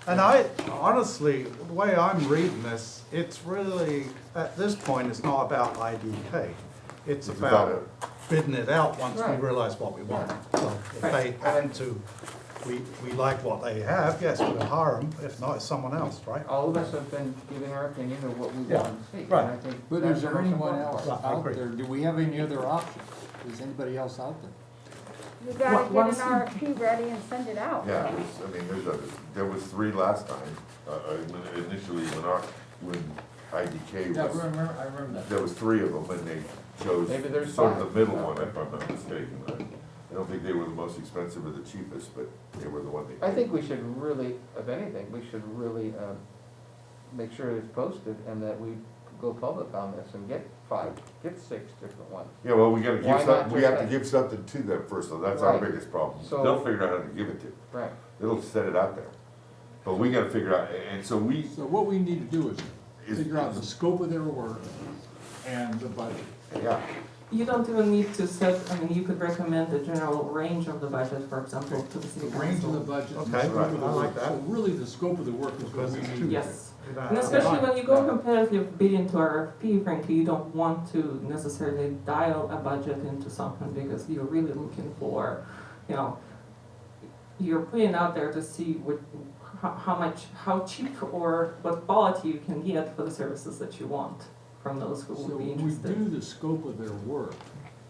And I, honestly, the way I'm reading this, it's really, at this point, it's not about IDK. It's It's about about bidding it out once we Right. realize what we want. So if they Right. happen to, we like what they have, yes, we'll hire them. If not, it's someone else, right? All of us have been giving our opinion of what we Yeah, want to see. and right. I think But that's is there the most anyone important else part. Right, I out agree. there? Do we have any other options? Is anybody else out there? You gotta get an Once you- RFP ready and send it out. Yeah, there was 3 last time, initially when IDK Yeah, I was, remember that. there was 3 of them, and they chose Maybe there's sort of 5. the middle one, if I'm not mistaken. I don't think they were the most expensive or the cheapest, but they were the one they. I think we should really, if anything, we should really, make sure it's posted and that we go public on this and get 6 different ones. Yeah, well, we gotta Why give not something, we just have to that? give something to them first, so that's our Right. biggest problem. So- They'll figure out how to give it to. Right. It'll set it out there. But we gotta figure out, and so we, So what we need to do is Is- figure out the scope of their work and the budget. yeah, You don't even need to set, I mean, you could recommend the general range of the budget, for example, to the city The range of the council. budget and the Okay, scope of the I like work. that. So really, the scope of the work is what Because we it's need. too- Yes. We don't And have especially time. when you go competitive bidding to RFP, frankly, you don't want to necessarily dial a budget into something because you're really looking for, you know, you're putting out there to see what, how cheap or what quality you can get for the services that you want from those who So will be when we interested. do the scope of their work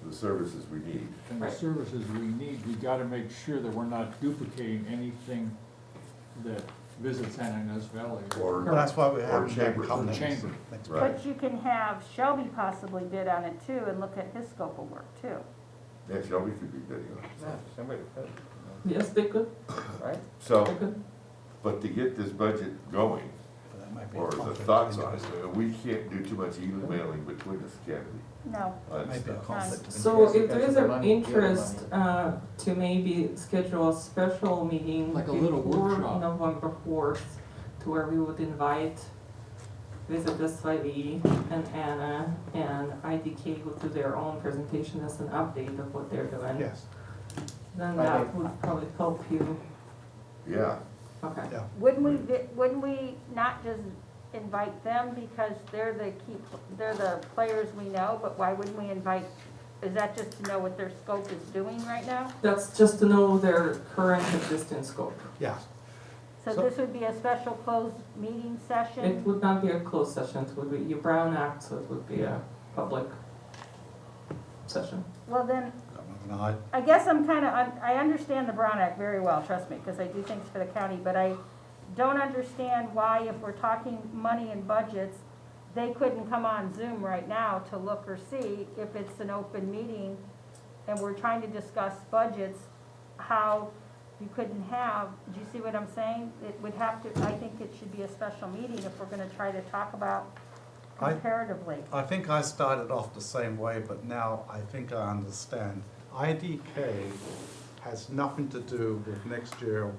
the services we need. and the Right. services we need, we gotta make sure that we're not duplicating anything that visits Ananias Valley. Or, Well, that's why we Or have them chambers. come Or next. chamber. next Right. But you can have Shelby possibly bid on it too and look at his scope of work too. yeah, Shelby could be bidding on it. Yeah, somebody could, Yes, they could, right? So, they could. but to get this budget going, But that might be a or the conflict of thoughts on interest. it, we can't do too much emailing between us, can we? No. On Might be a stuff. conflict of So interest. if there is Because of an the money, the other interest, to maybe schedule a special meeting Like a little before workshop. November 4th, to where we would invite Visit SYV and Anna and IDK would do their own presentation as an update of what they're doing. Yes, Then I that think- would probably help you, Yeah, okay. yeah. Wouldn't we not just invite them because they're the players we know, but why wouldn't we invite, is that just to know what their scope is doing right now? That's just to know their current existing scope. Yeah, So So- this would be a special closed meeting It session? would not be a closed session, it would be your Brown Act, so it would be a public session. Well, then, no, I guess I understand the Brown Act very well, trust me, because I do things for the county, but I don't understand why, if we're talking money and budgets, they couldn't come on Zoom right now to look or see if it's an open meeting and we're trying to discuss budgets, how you couldn't have, do you see what I'm saying? It would have to, I think it should be a special meeting if we're gonna try to talk about I- comparatively. I think I started off the same way, but now I think I understand. IDK has nothing to do with next year.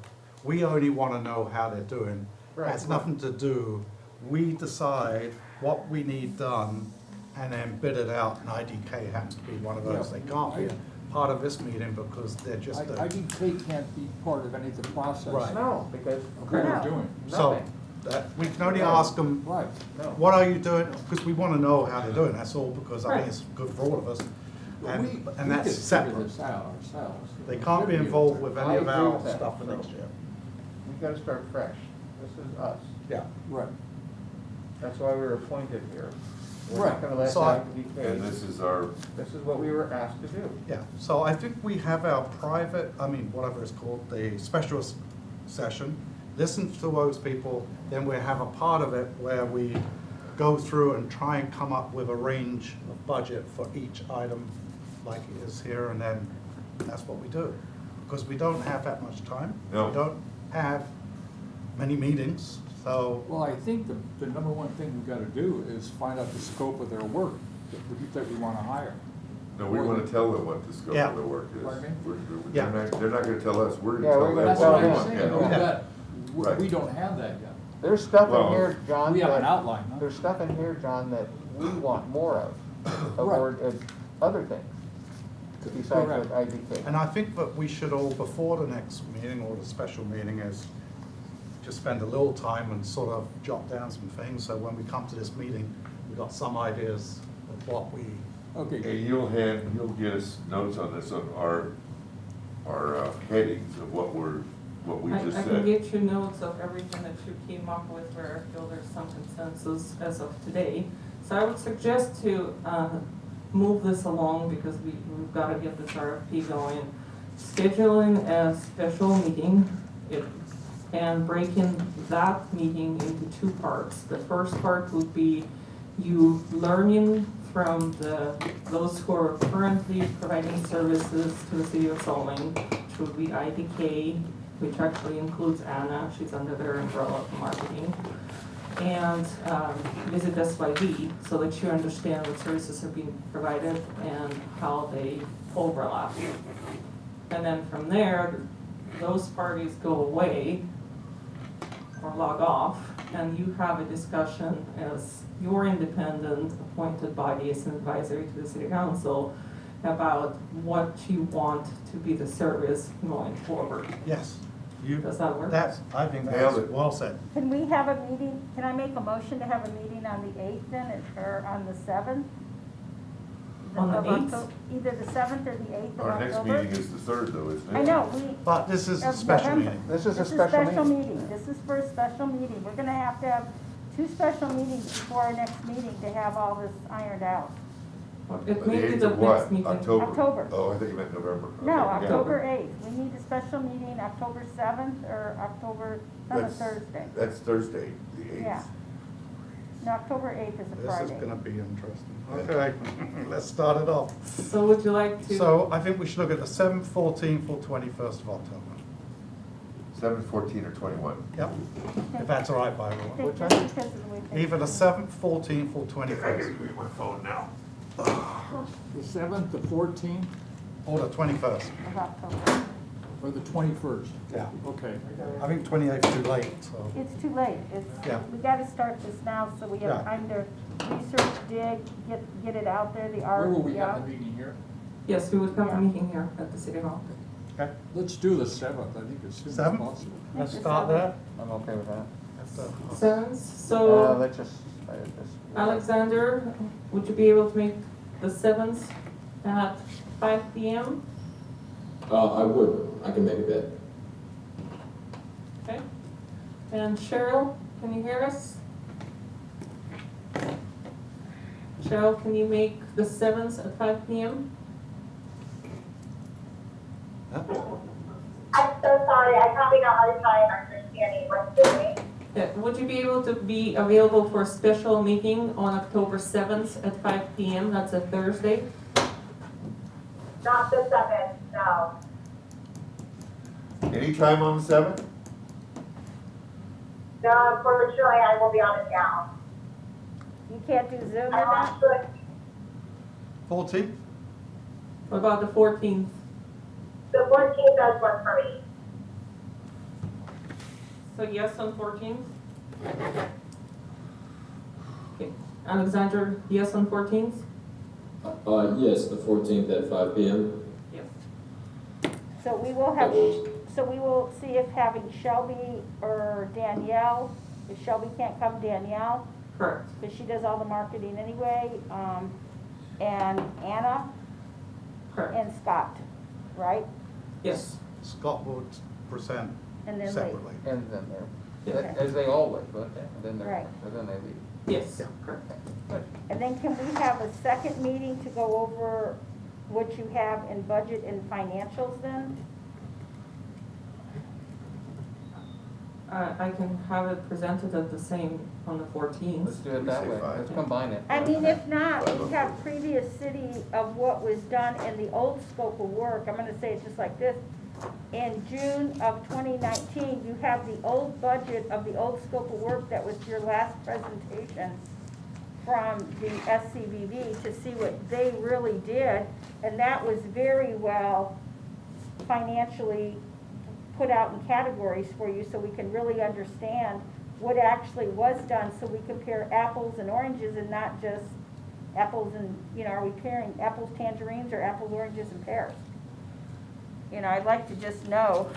We only want to know how they're doing. Right. Has nothing to do, we decide what we need done and then bid it out, and IDK happens to be one of those. They can't be a part of this meeting because they're just a. IDK can't be part of any of the process. Right. No, because Of what we're doing. So, nothing, that, we can only ask them, Right. no. what are you doing? Because we want to know how they're doing, that's all, because I Right. think it's good for all of us. But we And that's could figure separate. this out ourselves. They can't be Should involved able with I any of agree our with that. stuff for next year. We've gotta start fresh. This is us. Yeah. to. Right. That's why we were appointed here. We're Right. not gonna let So I- that be and caged. this is our, This is what we were asked to do. Yeah, so I think we have our private, whatever it's called, the special session, listen to those people, then we have a part of it where we go through and try and come up with a range of budget for each item like it is here, and then that's what we do. Because we don't have that much time. No. We don't have many meetings, so, Well, I think the number one thing we've gotta do is find out the scope of their work that we wanna hire. No, we wanna tell them what the scope Yeah. of the work is. Pardon me? Yeah. They're not gonna tell us, we're Yeah, gonna we're tell gonna them That's tell what what we I'm them. want. saying, Yeah. we've got, Right. we don't have that yet. There's stuff Well, in here, John, We have an that, outline, huh? there's stuff in here, John, that we want more of, Right. or other things, besides Correct. the IDK. And I think that we should all, before the next meeting or the special meeting, is just spend a little time and sort of jot down some things, so when we come to this meeting, we've got some ideas of what we, Okay, And you'll get us notes on this, on our headings of what we I just can said. get you notes of everything that you came up with where I feel there's some consensus as of today. So I would suggest to move this along because we've got to get this RFP going. Scheduling a special meeting and breaking that meeting into two parts. The first part would be you learning from those who are currently providing services to the city of Solving, which would be IDK, which actually includes Anna, she's under their umbrella of marketing. And visit SYD so that you understand what services are being provided and how they overlap. And then from there, those parties go away or log off, and you have a discussion as your independent appointed body as an advisory to the city council about what you want to be the service going forward. yes, you, Does that work? I think Nailed that's it. well said. Can we have a meeting, can I make a motion to have a meeting on the 8th then, or on the 7th? On the Of 8th? Octo- Either the 7th or the 8th of Our next October? meeting is the 3rd though, isn't it? I know, But this is a Of special November. meeting. This is a This is special meeting. This is for a special meeting. We're gonna have to have 2 special meetings before our next meeting to have all this ironed out. It The may be 8th the of next what? meeting. October. Oh, I think you meant November. No, Okay, yeah. October 8th. We need a special meeting October 7th or October, on a That's- Thursday. That's Thursday, the 8th. Yeah. No, October 8th is a This is Friday. gonna be interesting. Okay, let's start it off. So would you like to? So I think we should look at the 7th, 14th, or 21st of October. 7, 14, or 21. Yep, if that's all right by I everyone. think just because of the way things. Either the 7th, 14th, or 21st, Read my phone now. the 7th, the 14th, or the 21st. Of October. or the 21st? Yeah. Okay. I think 28th is too late, so. It's too late. It's, Yeah. we gotta start this now so we Yeah. have time to research, dig, get it out there, the Where will we RFP have out. the meeting here? Yes, we would have Yeah. a meeting here at the city hall. Okay, Let's do the 7th, I think as soon as 7th? possible. let's start there. I'm okay with that. Sounds, so Let's just. Alexander, would you be able to make the 7th at 5 PM? I would, I can make a bet. Okay. And Cheryl, can you hear us? Cheryl, can you make the 7th at 5 PM? I'm so sorry, I probably got hard time understanding what's doing. Yeah, would you be able to be available for a special meeting on October 7th at 5 PM? That's a Thursday. Not the 7th, no. Anytime on the 7th? No, unfortunately, I will be out of town. You can't do Zoom in I'm that? actually, 14th? What about the 14th? the 14th does work for me. So yes on 14th? Okay. Alexander, yes on 14th? Yes, the 14th at 5 PM. Yes. So we will have, so we will see if having Shelby or Danielle, if Shelby can't come, Danielle, Correct. because she does all the marketing anyway, and Anna Correct. and Scott, right? Yes. Scott would present And then Lee. separately. And then Yeah. they're, as they always, but then they're, Right. and then they leave. Yes. Correct. Good. And then can we have a second meeting to go over what you have in budget and financials then? I can have it presented at the same, on the Let's 14th. do it that We say way. five. Let's combine it. I mean, if not, we have previous city of what was done in the old scope of work. I'm gonna say it just like this. In June of 2019, you have the old budget of the old scope of work that was your last presentation. from the SCBV to see what they really did, and that was very well financially put out in categories for you, so we can really understand what actually was done, so we compare apples and oranges and not just apples and, you know, are we pairing apples, tangerines, or apples, oranges, and pears? You know, I'd like to just know.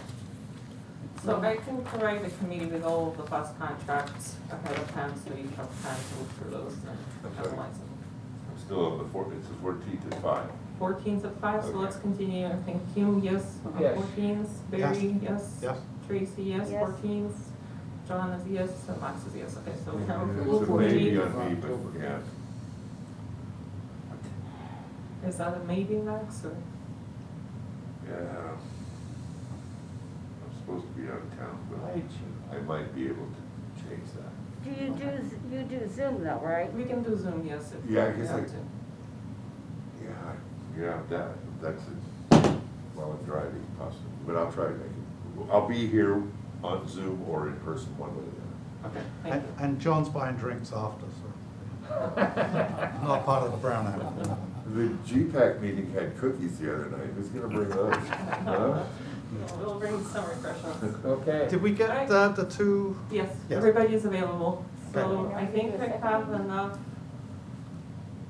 So I can provide the committee with all of the bus contracts ahead of time, so you have time to look through those and analyze them. I'm still on the it says 14th at 5. 14th at 5, so Okay. let's continue. I think Kim, yes, on Yes. 14th, Barry, yes. Yes. Tracy, yes, Yes. 14th. John is yes, and Max is yes. Okay, so we have a It's full a maybe 14th. on me, but yeah. Is that a maybe, Max, or? Yeah. I'm supposed to be out of town, but I might be able to change that. Do you do Zoom though, right? We can do Zoom, yes, if we Yeah, I have guess to. Yeah, that's it. While I'm driving, possibly, but I'll try to make it. I'll be here on Zoom or in person, one way or the Okay, thank you. And John's buying drinks after, so. Not part of the brown act. other. The GPAC meeting had cookies the other night. Who's gonna bring those? Huh? We'll bring some refreshments. Okay. Did we get the two? Yes, Yes. everybody is available. So Okay. I think I have enough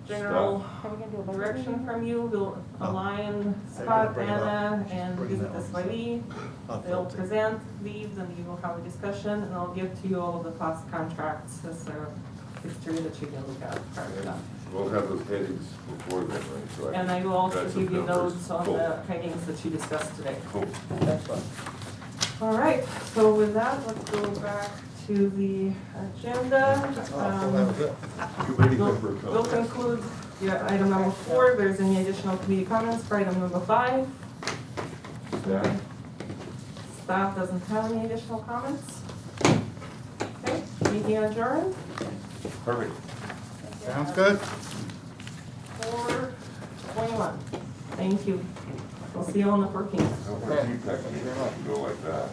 general Are we gonna do a budget direction meeting? from you. We'll Oh. align So you're Scott, gonna bring it up. Anna, Just and bring visit that this on. lady. Not They'll guilty. present these and you will have a discussion, and I'll give to you all of the cost contracts as a history that you can look at prior to that. We'll have those headings before then, right? So And I will also got some give you numbers. notes on Cool. the headings that you discussed today. Cool. Excellent. All right, so with that, let's go back to the agenda. Oh, that was it. Committee We'll member we'll comments. conclude item number 4. If there's any additional committee comments for item number 5. Yeah. Staff doesn't have any additional comments. Okay, meeting adjourned. Perfect. Sounds good. 4:21. Thank you. We'll see you on the 14th. How about GPAC meeting? Go like that.